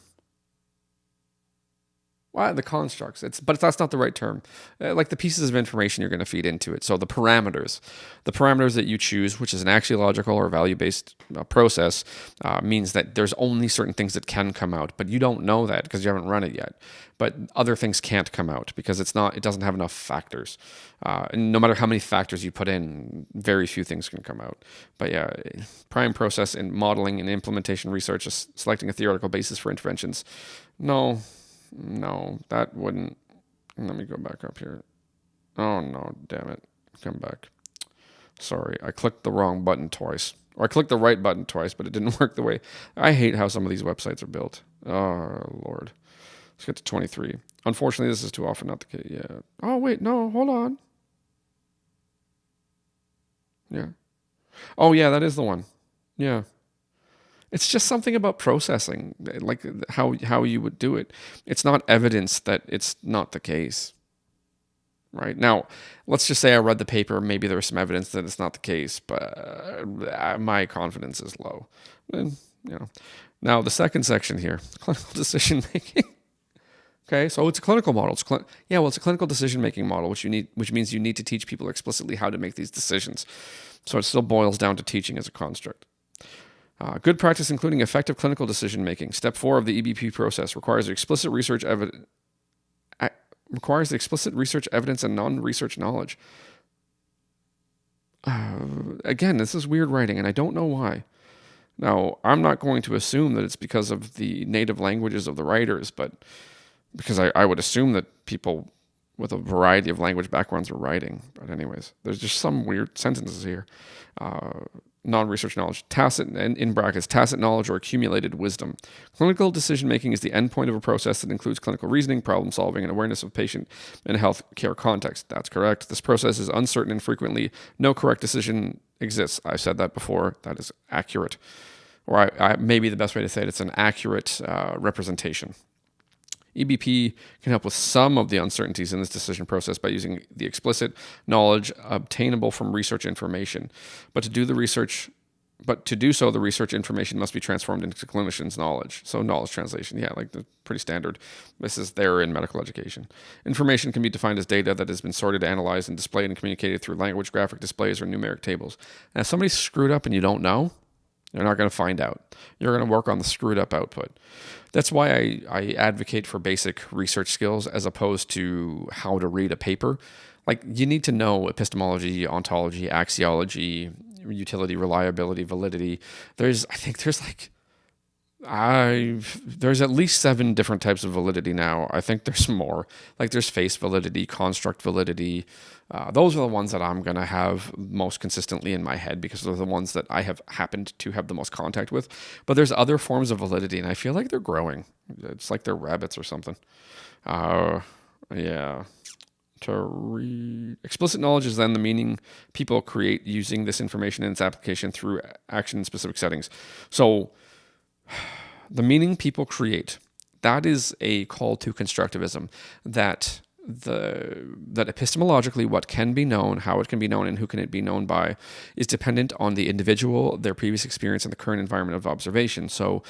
Well, the constructs. But that's not the right term. Like the pieces of information you're going to feed into it. So the parameters that you choose, which is an axiological or value-based process, means that there's only certain things that can come out, but you don't know that because you haven't run it yet. But other things can't come out because it doesn't have enough factors. And no matter how many factors you put in, very few things can come out. But yeah, prime process in modeling and implementation research is selecting a theoretical basis for interventions. No, that wouldn't. Let me go back up here. Oh, no, damn it. Come back. Sorry, I clicked the wrong button twice. Or I clicked the right button twice, but it didn't work the way. I hate how some of these websites are built. Oh, Lord. Let's get to 23. Unfortunately, this is too often not the case. Yeah. Oh, wait, no, hold on. Yeah. Oh, yeah, that is the one. Yeah. It's just something about processing, like how you would do it. It's not evidence that it's not the case, right? Now, let's just say I read the paper. Maybe there's some evidence that it's not the case, but my confidence is low. And, Now, the second section here, clinical decision making. Okay, so it's a clinical model. It's a clinical decision making model, which means you need to teach people explicitly how to make these decisions. So it still boils down to teaching as a construct. Good practice, including effective clinical decision-making. Step 4 of the EBP process requires the explicit research evidence and non-research knowledge. Again, this is weird writing, and I don't know why. Now, I'm not going to assume that it's because of the native languages of the writers, but because I would assume that people with a variety of language backgrounds are writing. But anyways, there's just some weird sentences here. Non-research knowledge, tacit, and in brackets, tacit knowledge or accumulated wisdom. Clinical decision-making is the endpoint of a process that includes clinical reasoning, problem-solving, and awareness of patient and health care context. That's correct. This process is uncertain and frequently no correct decision exists. I've said that before. That is accurate. or maybe the best way to say it, it's an accurate representation. EBP can help with some of the uncertainties in this decision process by using the explicit knowledge obtainable from research information. But to do so, the research information must be transformed into clinicians' knowledge. So knowledge translation, yeah, like the pretty standard. This is there in medical education. Information can be defined as data that has been sorted, analyzed, and displayed and communicated through language, graphic displays, or numeric tables. And if somebody's screwed up and you don't know, you're not going to find out. You're going to work on the screwed up output. That's why I advocate for basic research skills as opposed to how to read a paper. Like, you need to know epistemology, ontology, axiology, utility, reliability, validity. There's at least 7 different types of validity now. I think there's more. Like, there's face validity, construct validity. Those are the ones that I'm going to have most consistently in my head because they're the ones that I have happened to have the most contact with. But there's other forms of validity, and I feel like they're growing. It's like they're rabbits or something. Yeah. To read. Explicit knowledge is then the meaning people create using this information and its application through action in specific settings. So the meaning people create, that is a call to constructivism, that epistemologically what can be known, how it can be known, and who can it be known by is dependent on the individual, their previous experience, and the current environment of observation. So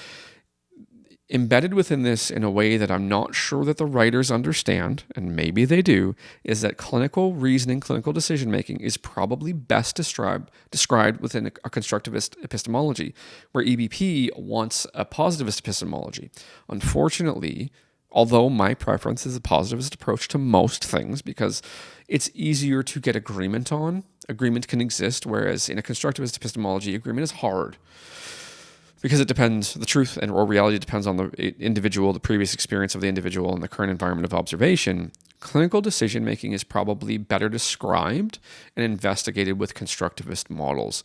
embedded within this in a way that I'm not sure that the writers understand, and maybe they do, is that clinical reasoning, clinical decision-making is probably best described within a constructivist epistemology, where EBP wants a positivist epistemology. Unfortunately, although my preference is a positivist approach to most things because it's easier to get agreement on, agreement can exist, whereas in a constructivist epistemology, agreement is hard. Because it depends, the truth or reality depends on the individual, the previous experience of the individual, and the current environment of observation. Clinical decision-making is probably better described and investigated with constructivist models.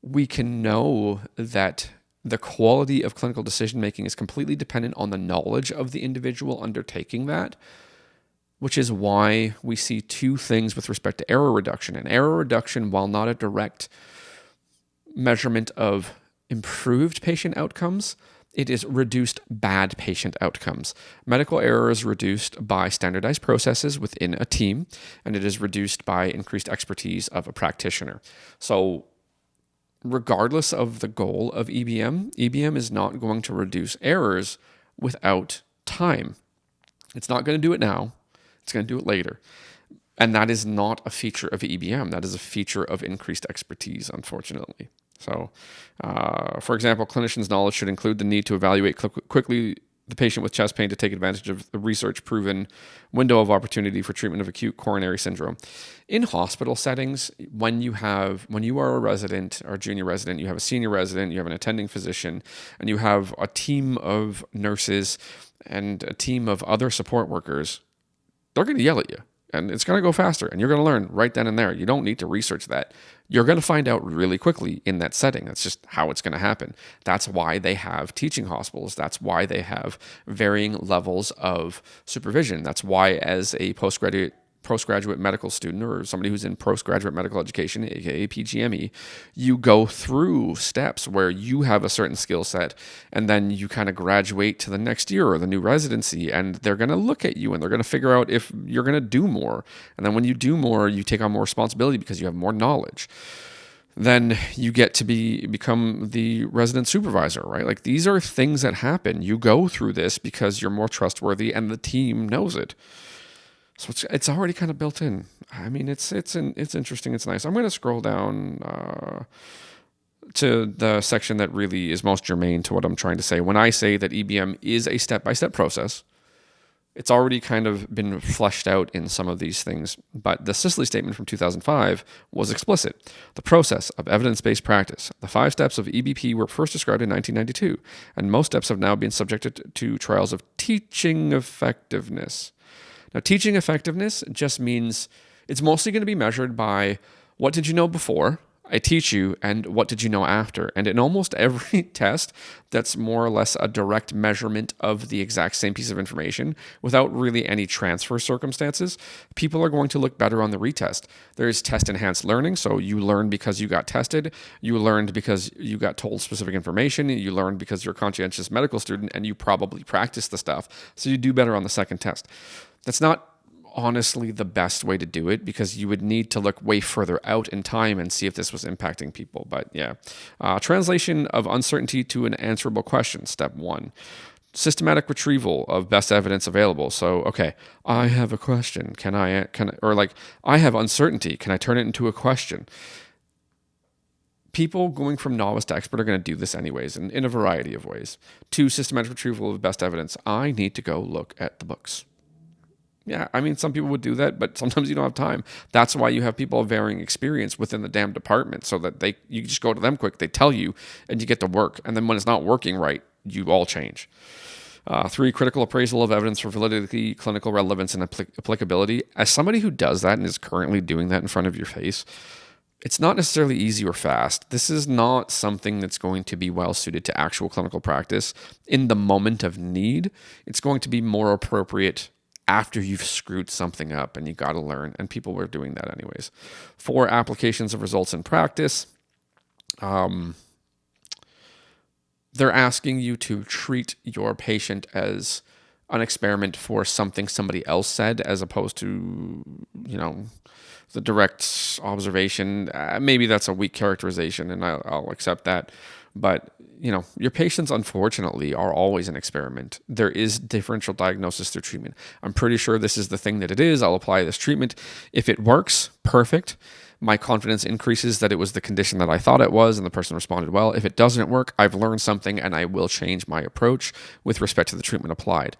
We can know that the quality of clinical decision-making is completely dependent on the knowledge of the individual undertaking that, which is why we see 2 things with respect to error reduction. And error reduction, while not a direct measurement of improved patient outcomes, it is reduced bad patient outcomes. Medical error is reduced by standardized processes within a team, and it is reduced by increased expertise of a practitioner. So regardless of the goal of EBM is not going to reduce errors without time. It's not going to do it now. It's going to do it later. And that is not a feature of EBM. That is a feature of increased expertise, unfortunately. So, for example, clinicians' knowledge should include the need to evaluate quickly the patient with chest pain to take advantage of the research-proven window of opportunity for treatment of acute coronary syndrome. In hospital settings, when you are a resident or junior resident, you have a senior resident, you have an attending physician, and you have a team of nurses and a team of other support workers, they're going to yell at you. And it's going to go faster, and you're going to learn right then and there. You don't need to research that. You're going to find out really quickly in that setting. That's just how it's going to happen. That's why they have teaching hospitals. That's why they have varying levels of supervision. That's why, as a postgraduate medical student or somebody who's in postgraduate medical education, aka PGME, you go through steps where you have a certain skill set, and then you kind of graduate to the next year or the new residency, and they're going to look at you and they're going to figure out if you're going to do more. And then when you do more, you take on more responsibility because you have more knowledge. Then you get to become the resident supervisor, right? Like, these are things that happen. You go through this because you're more trustworthy and the team knows it. So it's already kind of built in. I mean, it's interesting. It's nice. I'm going to scroll down to the section that really is most germane to what I'm trying to say. When I say that EBM is a step-by-step process, it's already kind of been fleshed out in some of these things. But the Sicily statement from 2005 was explicit. The process of evidence-based practice. The 5 steps of EBP were first described in 1992, and most steps have now been subjected to trials of teaching effectiveness. Now, teaching effectiveness just means it's mostly going to be measured by what did you know before, I teach you, and what did you know after? And in almost every test that's more or less a direct measurement of the exact same piece of information without really any transfer circumstances, people are going to look better on the retest. There's test enhanced learning, so you learn because you got tested, you learned because you got told specific information, you learned because you're a conscientious medical student and you probably practice the stuff, so you do better on the second test. That's not honestly the best way to do it, because you would need to look way further out in time and see if this was impacting people. But yeah, translation of uncertainty to an answerable question, step 1. Systematic retrieval of best evidence available. So, okay, I have a question. I have uncertainty. Can I turn it into a question? People going from novice to expert are going to do this anyways, in a variety of ways. 2, systematic retrieval of best evidence. I need to go look at the books. Yeah, I mean, some people would do that, but sometimes you don't have time. That's why you have people of varying experience within the damn department, so that you just go to them quick, they tell you, and you get to work. And then when it's not working right, you all change. 3, critical appraisal of evidence for validity, clinical relevance, and applicability. As somebody who does that and is currently doing that in front of your face, it's not necessarily easy or fast. This is not something that's going to be well suited to actual clinical practice in the moment of need. It's going to be more appropriate after you've screwed something up and you got to learn, and people were doing that anyways. 4, applications of results in practice. They're asking you to treat your patient as an experiment for something somebody else said, as opposed to, the direct observation. Maybe that's a weak characterization, and I'll accept that. But your patients, unfortunately, are always an experiment. There is differential diagnosis through treatment. I'm pretty sure this is the thing that it is. I'll apply this treatment. If it works, perfect. My confidence increases that it was the condition that I thought it was and the person responded well. If it doesn't work, I've learned something and I will change my approach with respect to the treatment applied.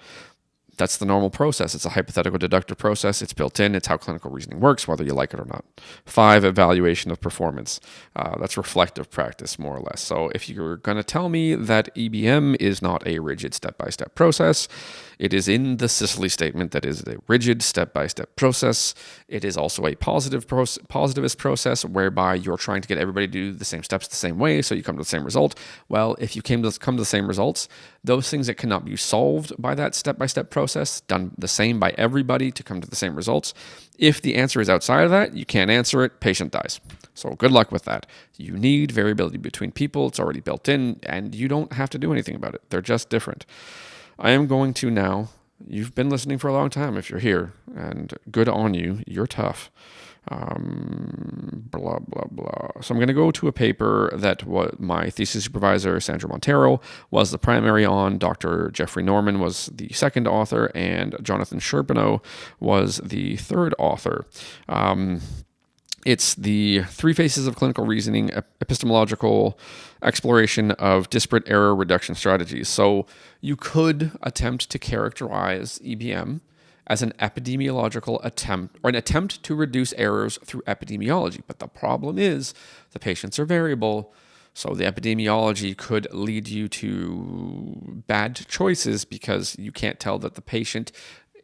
That's the normal process. It's a hypothetical deductive process. It's built in. It's how clinical reasoning works, whether you like it or not. 5, evaluation of performance. That's reflective practice, more or less. So if you're going to tell me that EBM is not a rigid step-by-step process, it is in the Sicily statement that is a rigid step-by-step process. It is also a positivist process whereby you're trying to get everybody to do the same steps the same way so you come to the same result. Well, if you come to the same results, those things that cannot be solved by that step-by-step process, done the same by everybody to come to the same results. If the answer is outside of that, you can't answer it, patient dies. So good luck with that. You need variability between people. It's already built in, and you don't have to do anything about it. They're just different. I am going to now, you've been listening for a long time if you're here, and good on you. You're tough. Blah, blah, blah. So I'm going to go to a paper that my thesis supervisor, Sandra Montero, was the primary on. Dr. Jeffrey Norman was the second author, and Jonathan Sherpino was the third author. It's the 3 phases of clinical reasoning, epistemological exploration of disparate error reduction strategies. So you could attempt to characterize EBM as an epidemiological attempt, or an attempt to reduce errors through epidemiology. But the problem is the patients are variable, so the epidemiology could lead you to bad choices because you can't tell that the patient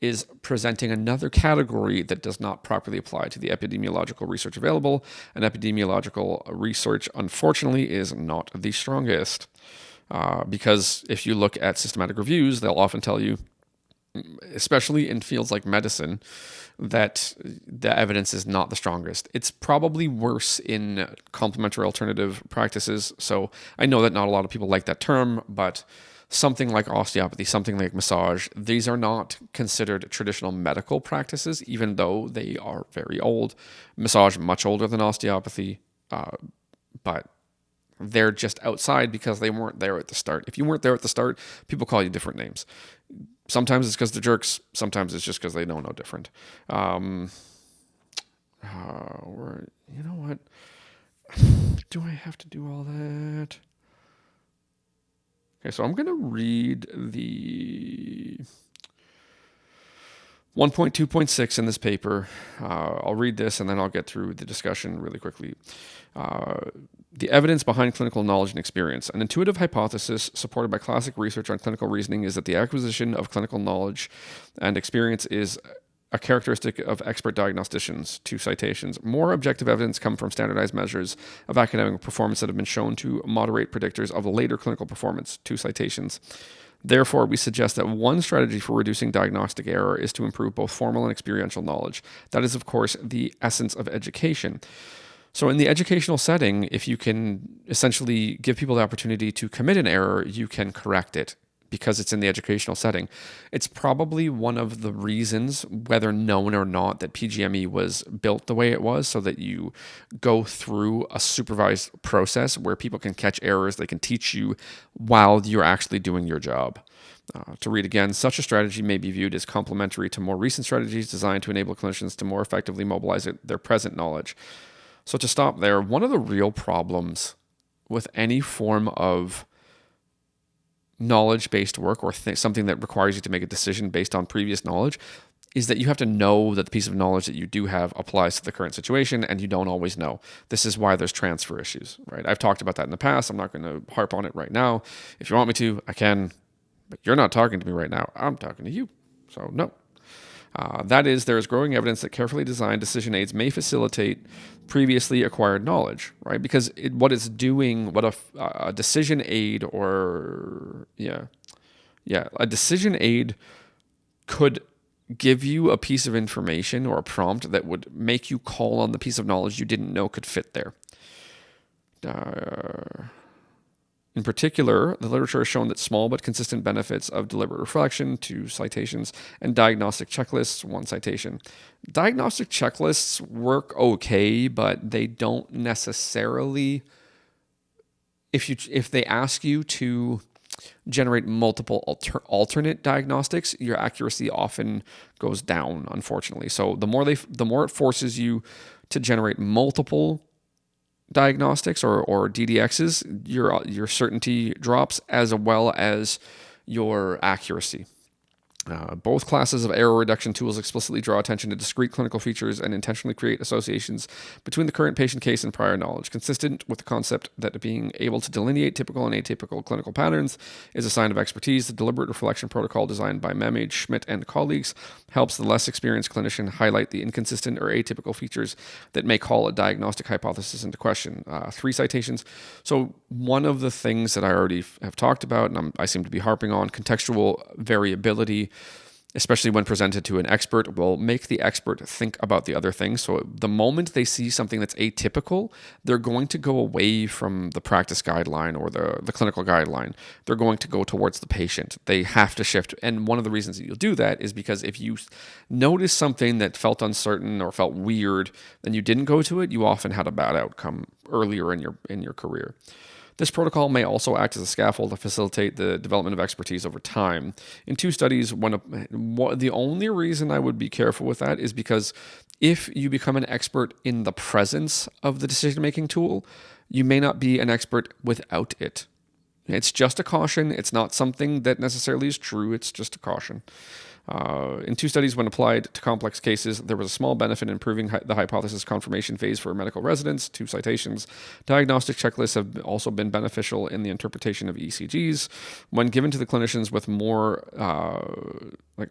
is presenting another category that does not properly apply to the epidemiological research available. And epidemiological research, unfortunately, is not the strongest. Because if you look at systematic reviews, they'll often tell you, especially in fields like medicine, that the evidence is not the strongest. It's probably worse in complementary alternative practices. So I know that not a lot of people like that term, but something like osteopathy, something like massage, these are not considered traditional medical practices, even though they are very old. Massage, much older than osteopathy, but they're just outside because they weren't there at the start. If you weren't there at the start, people call you different names. Sometimes it's because they're jerks. Sometimes it's just because they know no different. You know what? Do I have to do all that? Okay, so I'm going to read the 1.2.6 in this paper. I'll read this and then I'll get through the discussion really quickly. The evidence behind clinical knowledge and experience. An intuitive hypothesis supported by classic research on clinical reasoning is that the acquisition of clinical knowledge and experience is a characteristic of expert diagnosticians, 2 citations. More objective evidence come from standardized measures of academic performance that have been shown to moderate predictors of later clinical performance, 2 citations. Therefore, we suggest that one strategy for reducing diagnostic error is to improve both formal and experiential knowledge. That is, of course, the essence of education. So in the educational setting, if you can essentially give people the opportunity to commit an error, you can correct it because it's in the educational setting. It's probably one of the reasons, whether known or not, that PGME was built the way it was, so that you go through a supervised process where people can catch errors, they can teach you while you're actually doing your job. To read again, such a strategy may be viewed as complementary to more recent strategies designed to enable clinicians to more effectively mobilize their present knowledge. So to stop there, one of the real problems with any form of knowledge-based work or something that requires you to make a decision based on previous knowledge is that you have to know that the piece of knowledge that you do have applies to the current situation, and you don't always know. This is why there's transfer issues, right? I've talked about that in the past. I'm not going to harp on it right now. If you want me to, I can, but you're not talking to me right now. I'm talking to you. So no. That is, there is growing evidence that carefully designed decision aids may facilitate previously acquired knowledge, right? Because what it's doing, what a decision aid a decision aid could give you a piece of information or a prompt that would make you call on the piece of knowledge you didn't know could fit there. In particular, the literature has shown that small but consistent benefits of deliberate reflection, 2 citations, and diagnostic checklists, 1 citation. Diagnostic checklists work okay, but they don't necessarily, if they ask you to generate multiple alternate diagnostics, your accuracy often goes down, unfortunately. So the more it forces you to generate multiple diagnostics or DDXs, your certainty drops as well as your accuracy. Both classes of error reduction tools explicitly draw attention to discrete clinical features and intentionally create associations between the current patient case and prior knowledge, consistent with the concept that being able to delineate typical and atypical clinical patterns is a sign of expertise. The deliberate reflection protocol designed by Mehmed, Schmidt, and colleagues helps the less experienced clinician highlight the inconsistent or atypical features that may call a diagnostic hypothesis into question. 3 citations. So one of the things that I already have talked about, and I seem to be harping on, contextual variability, especially when presented to an expert, will make the expert think about the other things. So the moment they see something that's atypical, they're going to go away from the practice guideline or the clinical guideline. They're going to go towards the patient. They have to shift. And one of the reasons that you'll do that is because if you notice something that felt uncertain or felt weird, and you didn't go to it, you often had a bad outcome earlier in your career. This protocol may also act as a scaffold to facilitate the development of expertise over time. In 2 studies, the only reason I would be careful with that is because if you become an expert in the presence of the decision-making tool, you may not be an expert without it. It's just a caution. It's not something that necessarily is true. It's just a caution. In 2 studies, when applied to complex cases, there was a small benefit in improving the hypothesis confirmation phase for medical residents, 2 citations. Diagnostic checklists have also been beneficial in the interpretation of ECGs. When given to the clinicians with more,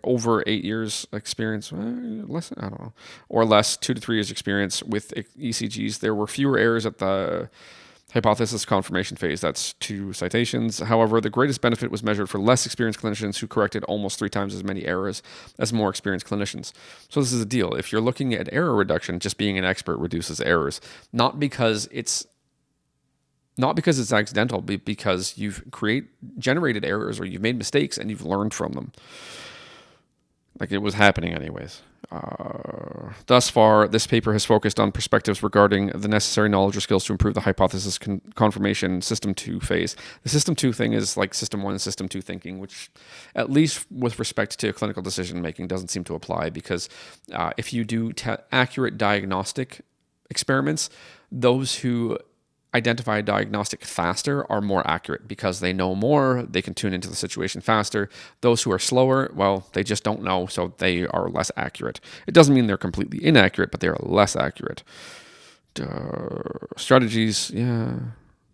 over 8 years experience, or less, 2 to 3 years experience with ECGs, there were fewer errors at the hypothesis confirmation phase. That's 2 citations. However, the greatest benefit was measured for less experienced clinicians who corrected almost 3 times as many errors as more experienced clinicians. So this is a deal. If you're looking at error reduction, just being an expert reduces errors, not because it's accidental, but because you've generated errors or you've made mistakes and you've learned from them. Like it was happening anyways. Thus far, this paper has focused on perspectives regarding the necessary knowledge or skills to improve the hypothesis confirmation System 2 phase. The System 2 thing is like System 1 and System 2 thinking, which, at least with respect to clinical decision making, doesn't seem to apply because if you do accurate diagnostic experiments, those who identify a diagnostic faster are more accurate because they know more, they can tune into the situation faster. Those who are slower, well, they just don't know, so they are less accurate. It doesn't mean they're completely inaccurate, but they are less accurate. Strategies, yeah.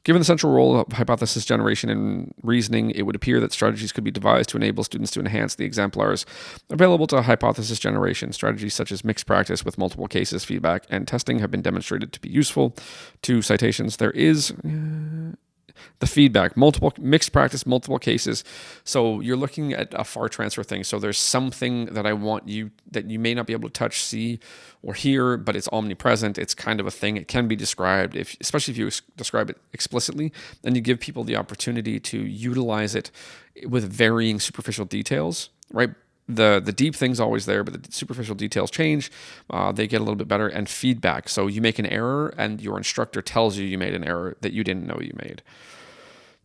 Given the central role of hypothesis generation in reasoning, it would appear that strategies could be devised to enable students to enhance the exemplars available to hypothesis generation. Strategies such as mixed practice with multiple cases, feedback, and testing have been demonstrated to be useful. 2 citations. There is the feedback, mixed practice, multiple cases. So you're looking at a far transfer thing. So there's something that I want you, that you may not be able to touch, see, or hear, but it's omnipresent. It's kind of a thing. It can be described, especially if you describe it explicitly, and you give people the opportunity to utilize it with varying superficial details, right? The deep thing's always there, but the superficial details change. They get a little bit better. And feedback. So you make an error and your instructor tells you made an error that you didn't know you made.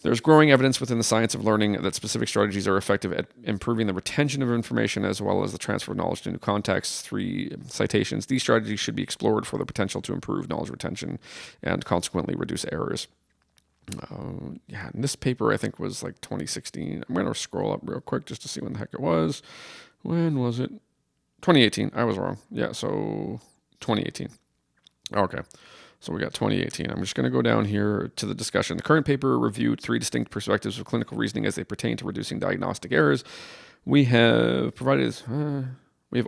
There's growing evidence within the science of learning that specific strategies are effective at improving the retention of information as well as the transfer of knowledge to new contexts. 3 citations. These strategies should be explored for the potential to improve knowledge retention and consequently reduce errors. And this paper I think was like 2016. I'm going to scroll up real quick just to see when the heck it was. When was it? 2018. I was wrong. Yeah, so 2018. Okay. So we got 2018. I'm just going to go down here to the discussion. The current paper reviewed 3 distinct perspectives of clinical reasoning as they pertain to reducing diagnostic errors. We have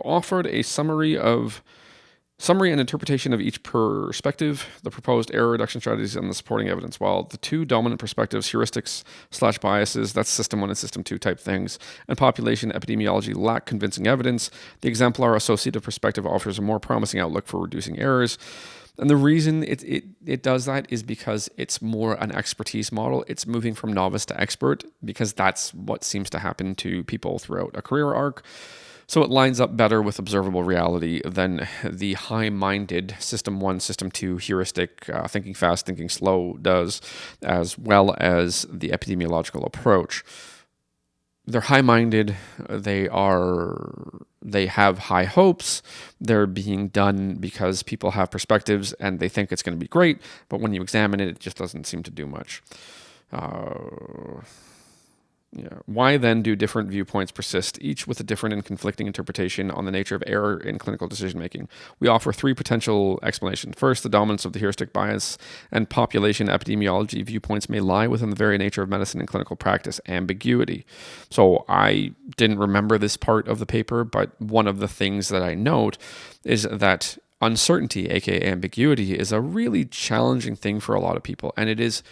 offered a summary and interpretation of each perspective, the proposed error reduction strategies, and the supporting evidence. While the 2 dominant perspectives, heuristics/biases, that's system 1 and system 2 type things, and population epidemiology lack convincing evidence, the exemplar associative perspective offers a more promising outlook for reducing errors. And the reason it does that is because it's more an expertise model. It's moving from novice to expert because that's what seems to happen to people throughout a career arc. So it lines up better with observable reality than the high-minded System 1, System 2 heuristic, thinking fast, thinking slow does, as well as the epidemiological approach. They're high-minded, they have high hopes, they're being done because people have perspectives and they think it's going to be great, but when you examine it, it just doesn't seem to do much. Why then do different viewpoints persist, each with a different and conflicting interpretation on the nature of error in clinical decision-making? We offer 3 potential explanations. First, the dominance of the heuristic bias and population epidemiology viewpoints may lie within the very nature of medicine and clinical practice, ambiguity. So I didn't remember this part of the paper, but one of the things that I note is that uncertainty, aka ambiguity, is a really challenging thing for a lot of people, and it is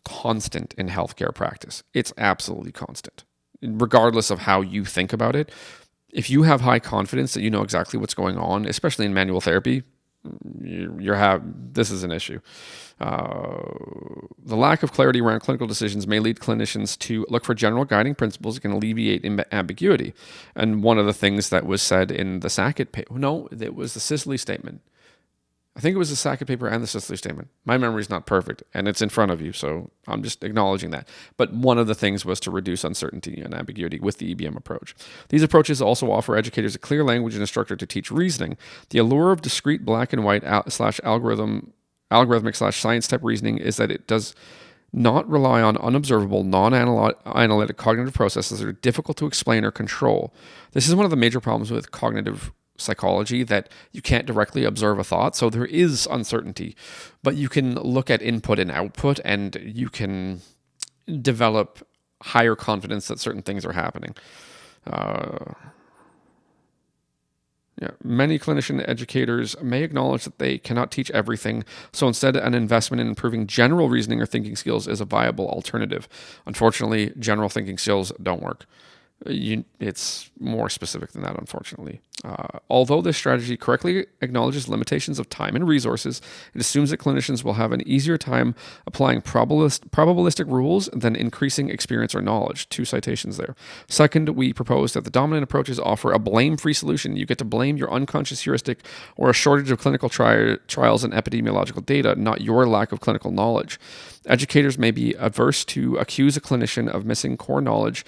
constant in healthcare practice. It's absolutely constant, regardless of how you think about it. If you have high confidence that you know exactly what's going on, especially in manual therapy, this is an issue. The lack of clarity around clinical decisions may lead clinicians to look for general guiding principles that can alleviate ambiguity. And one of the things that was said in the Sackett paper, no, it was the Sicily statement. I think it was the Sackett paper and the Sicily statement. My memory is not perfect, and it's in front of you, so I'm just acknowledging that. But one of the things was to reduce uncertainty and ambiguity with the EBM approach. These approaches also offer educators a clear language and a structure to teach reasoning. The allure of discrete black and white algorithmic science type reasoning is that it does not rely on unobservable, non-analytic cognitive processes that are difficult to explain or control. This is one of the major problems with cognitive psychology, that you can't directly observe a thought. So there is uncertainty, but you can look at input and output and you can develop higher confidence that certain things are happening. Many clinician educators may acknowledge that they cannot teach everything, so instead an investment in improving general reasoning or thinking skills is a viable alternative. Unfortunately, general thinking skills don't work. It's more specific than that, unfortunately. Although this strategy correctly acknowledges limitations of time and resources, it assumes that clinicians will have an easier time applying probabilistic rules than increasing experience or knowledge. 2 citations there. Second, we propose that the dominant approaches offer a blame-free solution. You get to blame your unconscious heuristic or a shortage of clinical trials and epidemiological data, not your lack of clinical knowledge. Educators may be averse to accuse a clinician of missing core knowledge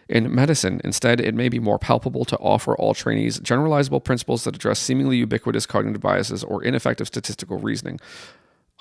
in medicine. Instead, it may be more palpable to offer all trainees generalizable principles that address seemingly ubiquitous cognitive biases or ineffective statistical reasoning.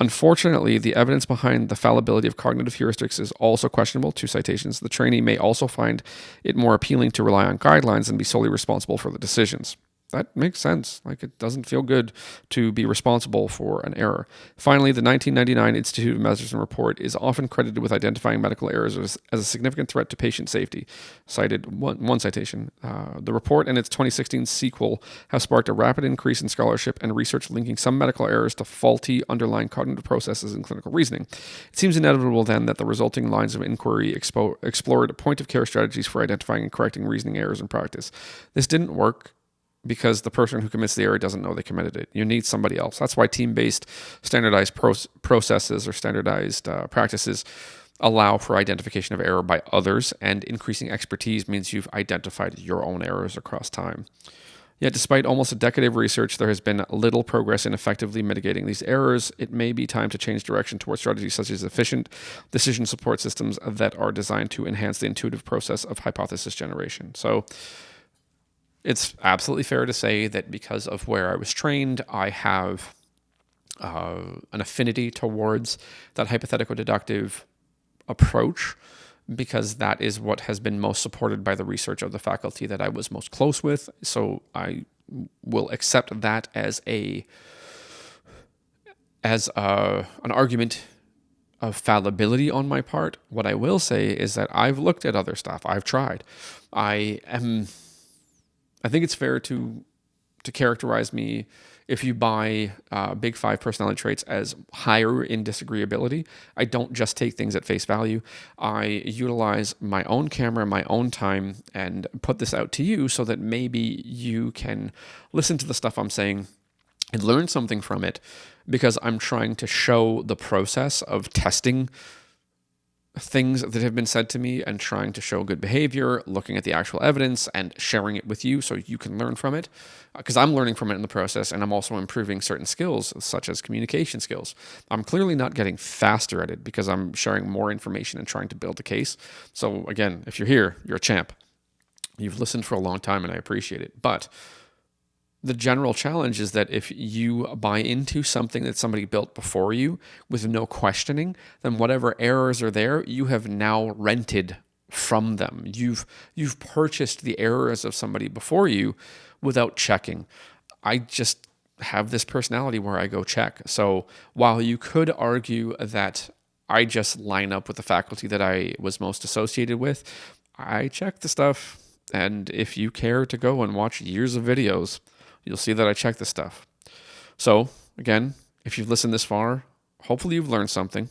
Unfortunately, the evidence behind the fallibility of cognitive heuristics is also questionable. 2 citations. The trainee may also find it more appealing to rely on guidelines and be solely responsible for the decisions. that makes sense. Like, it doesn't feel good to be responsible for an error. Finally, the 1999 Institute of Medicine report is often credited with identifying medical errors as a significant threat to patient safety. Cited one citation. The report and its 2016 sequel have sparked a rapid increase in scholarship and research linking some medical errors to faulty underlying cognitive processes in clinical reasoning. It seems inevitable then that the resulting lines of inquiry explored point-of-care strategies for identifying and correcting reasoning errors in practice. This didn't work because the person who commits the error doesn't know they committed it. You need somebody else. That's why team-based standardized processes or standardized practices allow for identification of error by others, and increasing expertise means you've identified your own errors across time. Yet, despite almost a decade of research, there has been little progress in effectively mitigating these errors. It may be time to change direction towards strategies such as efficient decision support systems that are designed to enhance the intuitive process of hypothesis generation. So, it's absolutely fair to say that because of where I was trained, I have an affinity towards that hypothetical deductive approach, because that is what has been most supported by the research of the faculty that I was most close with. So I will accept that as an argument of fallibility on my part. What I will say is that I've looked at other stuff. I've tried. I think it's fair to characterize me, if you buy Big Five personality traits, as higher in disagreeability. I don't just take things at face value. I utilize my own camera, my own time, and put this out to you so that maybe you can listen to the stuff I'm saying and learn something from it, because I'm trying to show the process of testing things that have been said to me and trying to show good behavior, looking at the actual evidence and sharing it with you so you can learn from it. Because I'm learning from it in the process, and I'm also improving certain skills, such as communication skills. I'm clearly not getting faster at it because I'm sharing more information and trying to build a case. So again, if you're here, you're a champ. You've listened for a long time, and I appreciate it. But the general challenge is that if you buy into something that somebody built before you with no questioning, then whatever errors are there, you have now rented from them. You've purchased the errors of somebody before you without checking. I just have this personality where I go check. So while you could argue that I just line up with the faculty that I was most associated with, I check the stuff. And if you care to go and watch years of videos, you'll see that I check this stuff. So, again, if you've listened this far, hopefully you've learned something.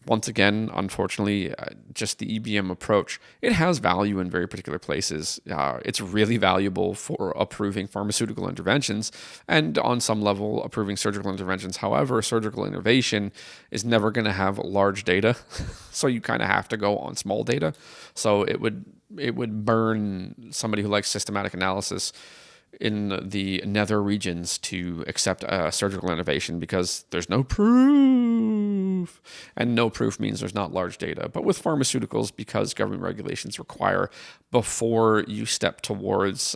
Once again, unfortunately, just the EBM approach, it has value in very particular places. It's really valuable for approving pharmaceutical interventions and, on some level, approving surgical interventions. However, surgical innovation is never going to have large data, so you kind of have to go on small data. So it would burn somebody who likes systematic analysis in the nether regions to accept a surgical innovation, because there's no proof, and no proof means there's not large data. But with pharmaceuticals, because government regulations require, before you step towards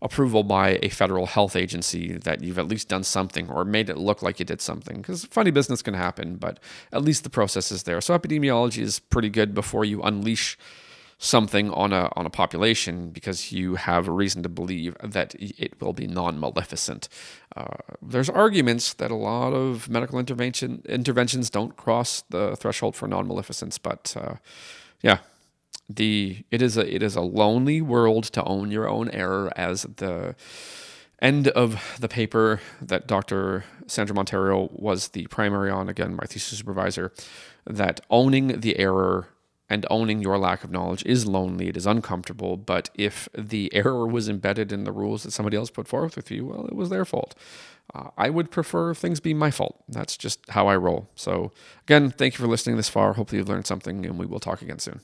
approval by a federal health agency, that you've at least done something or made it look like you did something, because funny business can happen, but at least the process is there. So epidemiology is pretty good before you unleash something on a population, because you have a reason to believe that it will be non-maleficent. There's arguments that a lot of medical interventions don't cross the threshold for non-maleficence, but it is a lonely world to own your own error, as the end of the paper that Dr. Sandra Montero was the primary on, again, my thesis supervisor, that owning the error and owning your lack of knowledge is lonely, it is uncomfortable, but if the error was embedded in the rules that somebody else put forth with you, well, it was their fault. I would prefer things be my fault. That's just how I roll. So again, thank you for listening this far. Hopefully you've learned something, and we will talk again soon.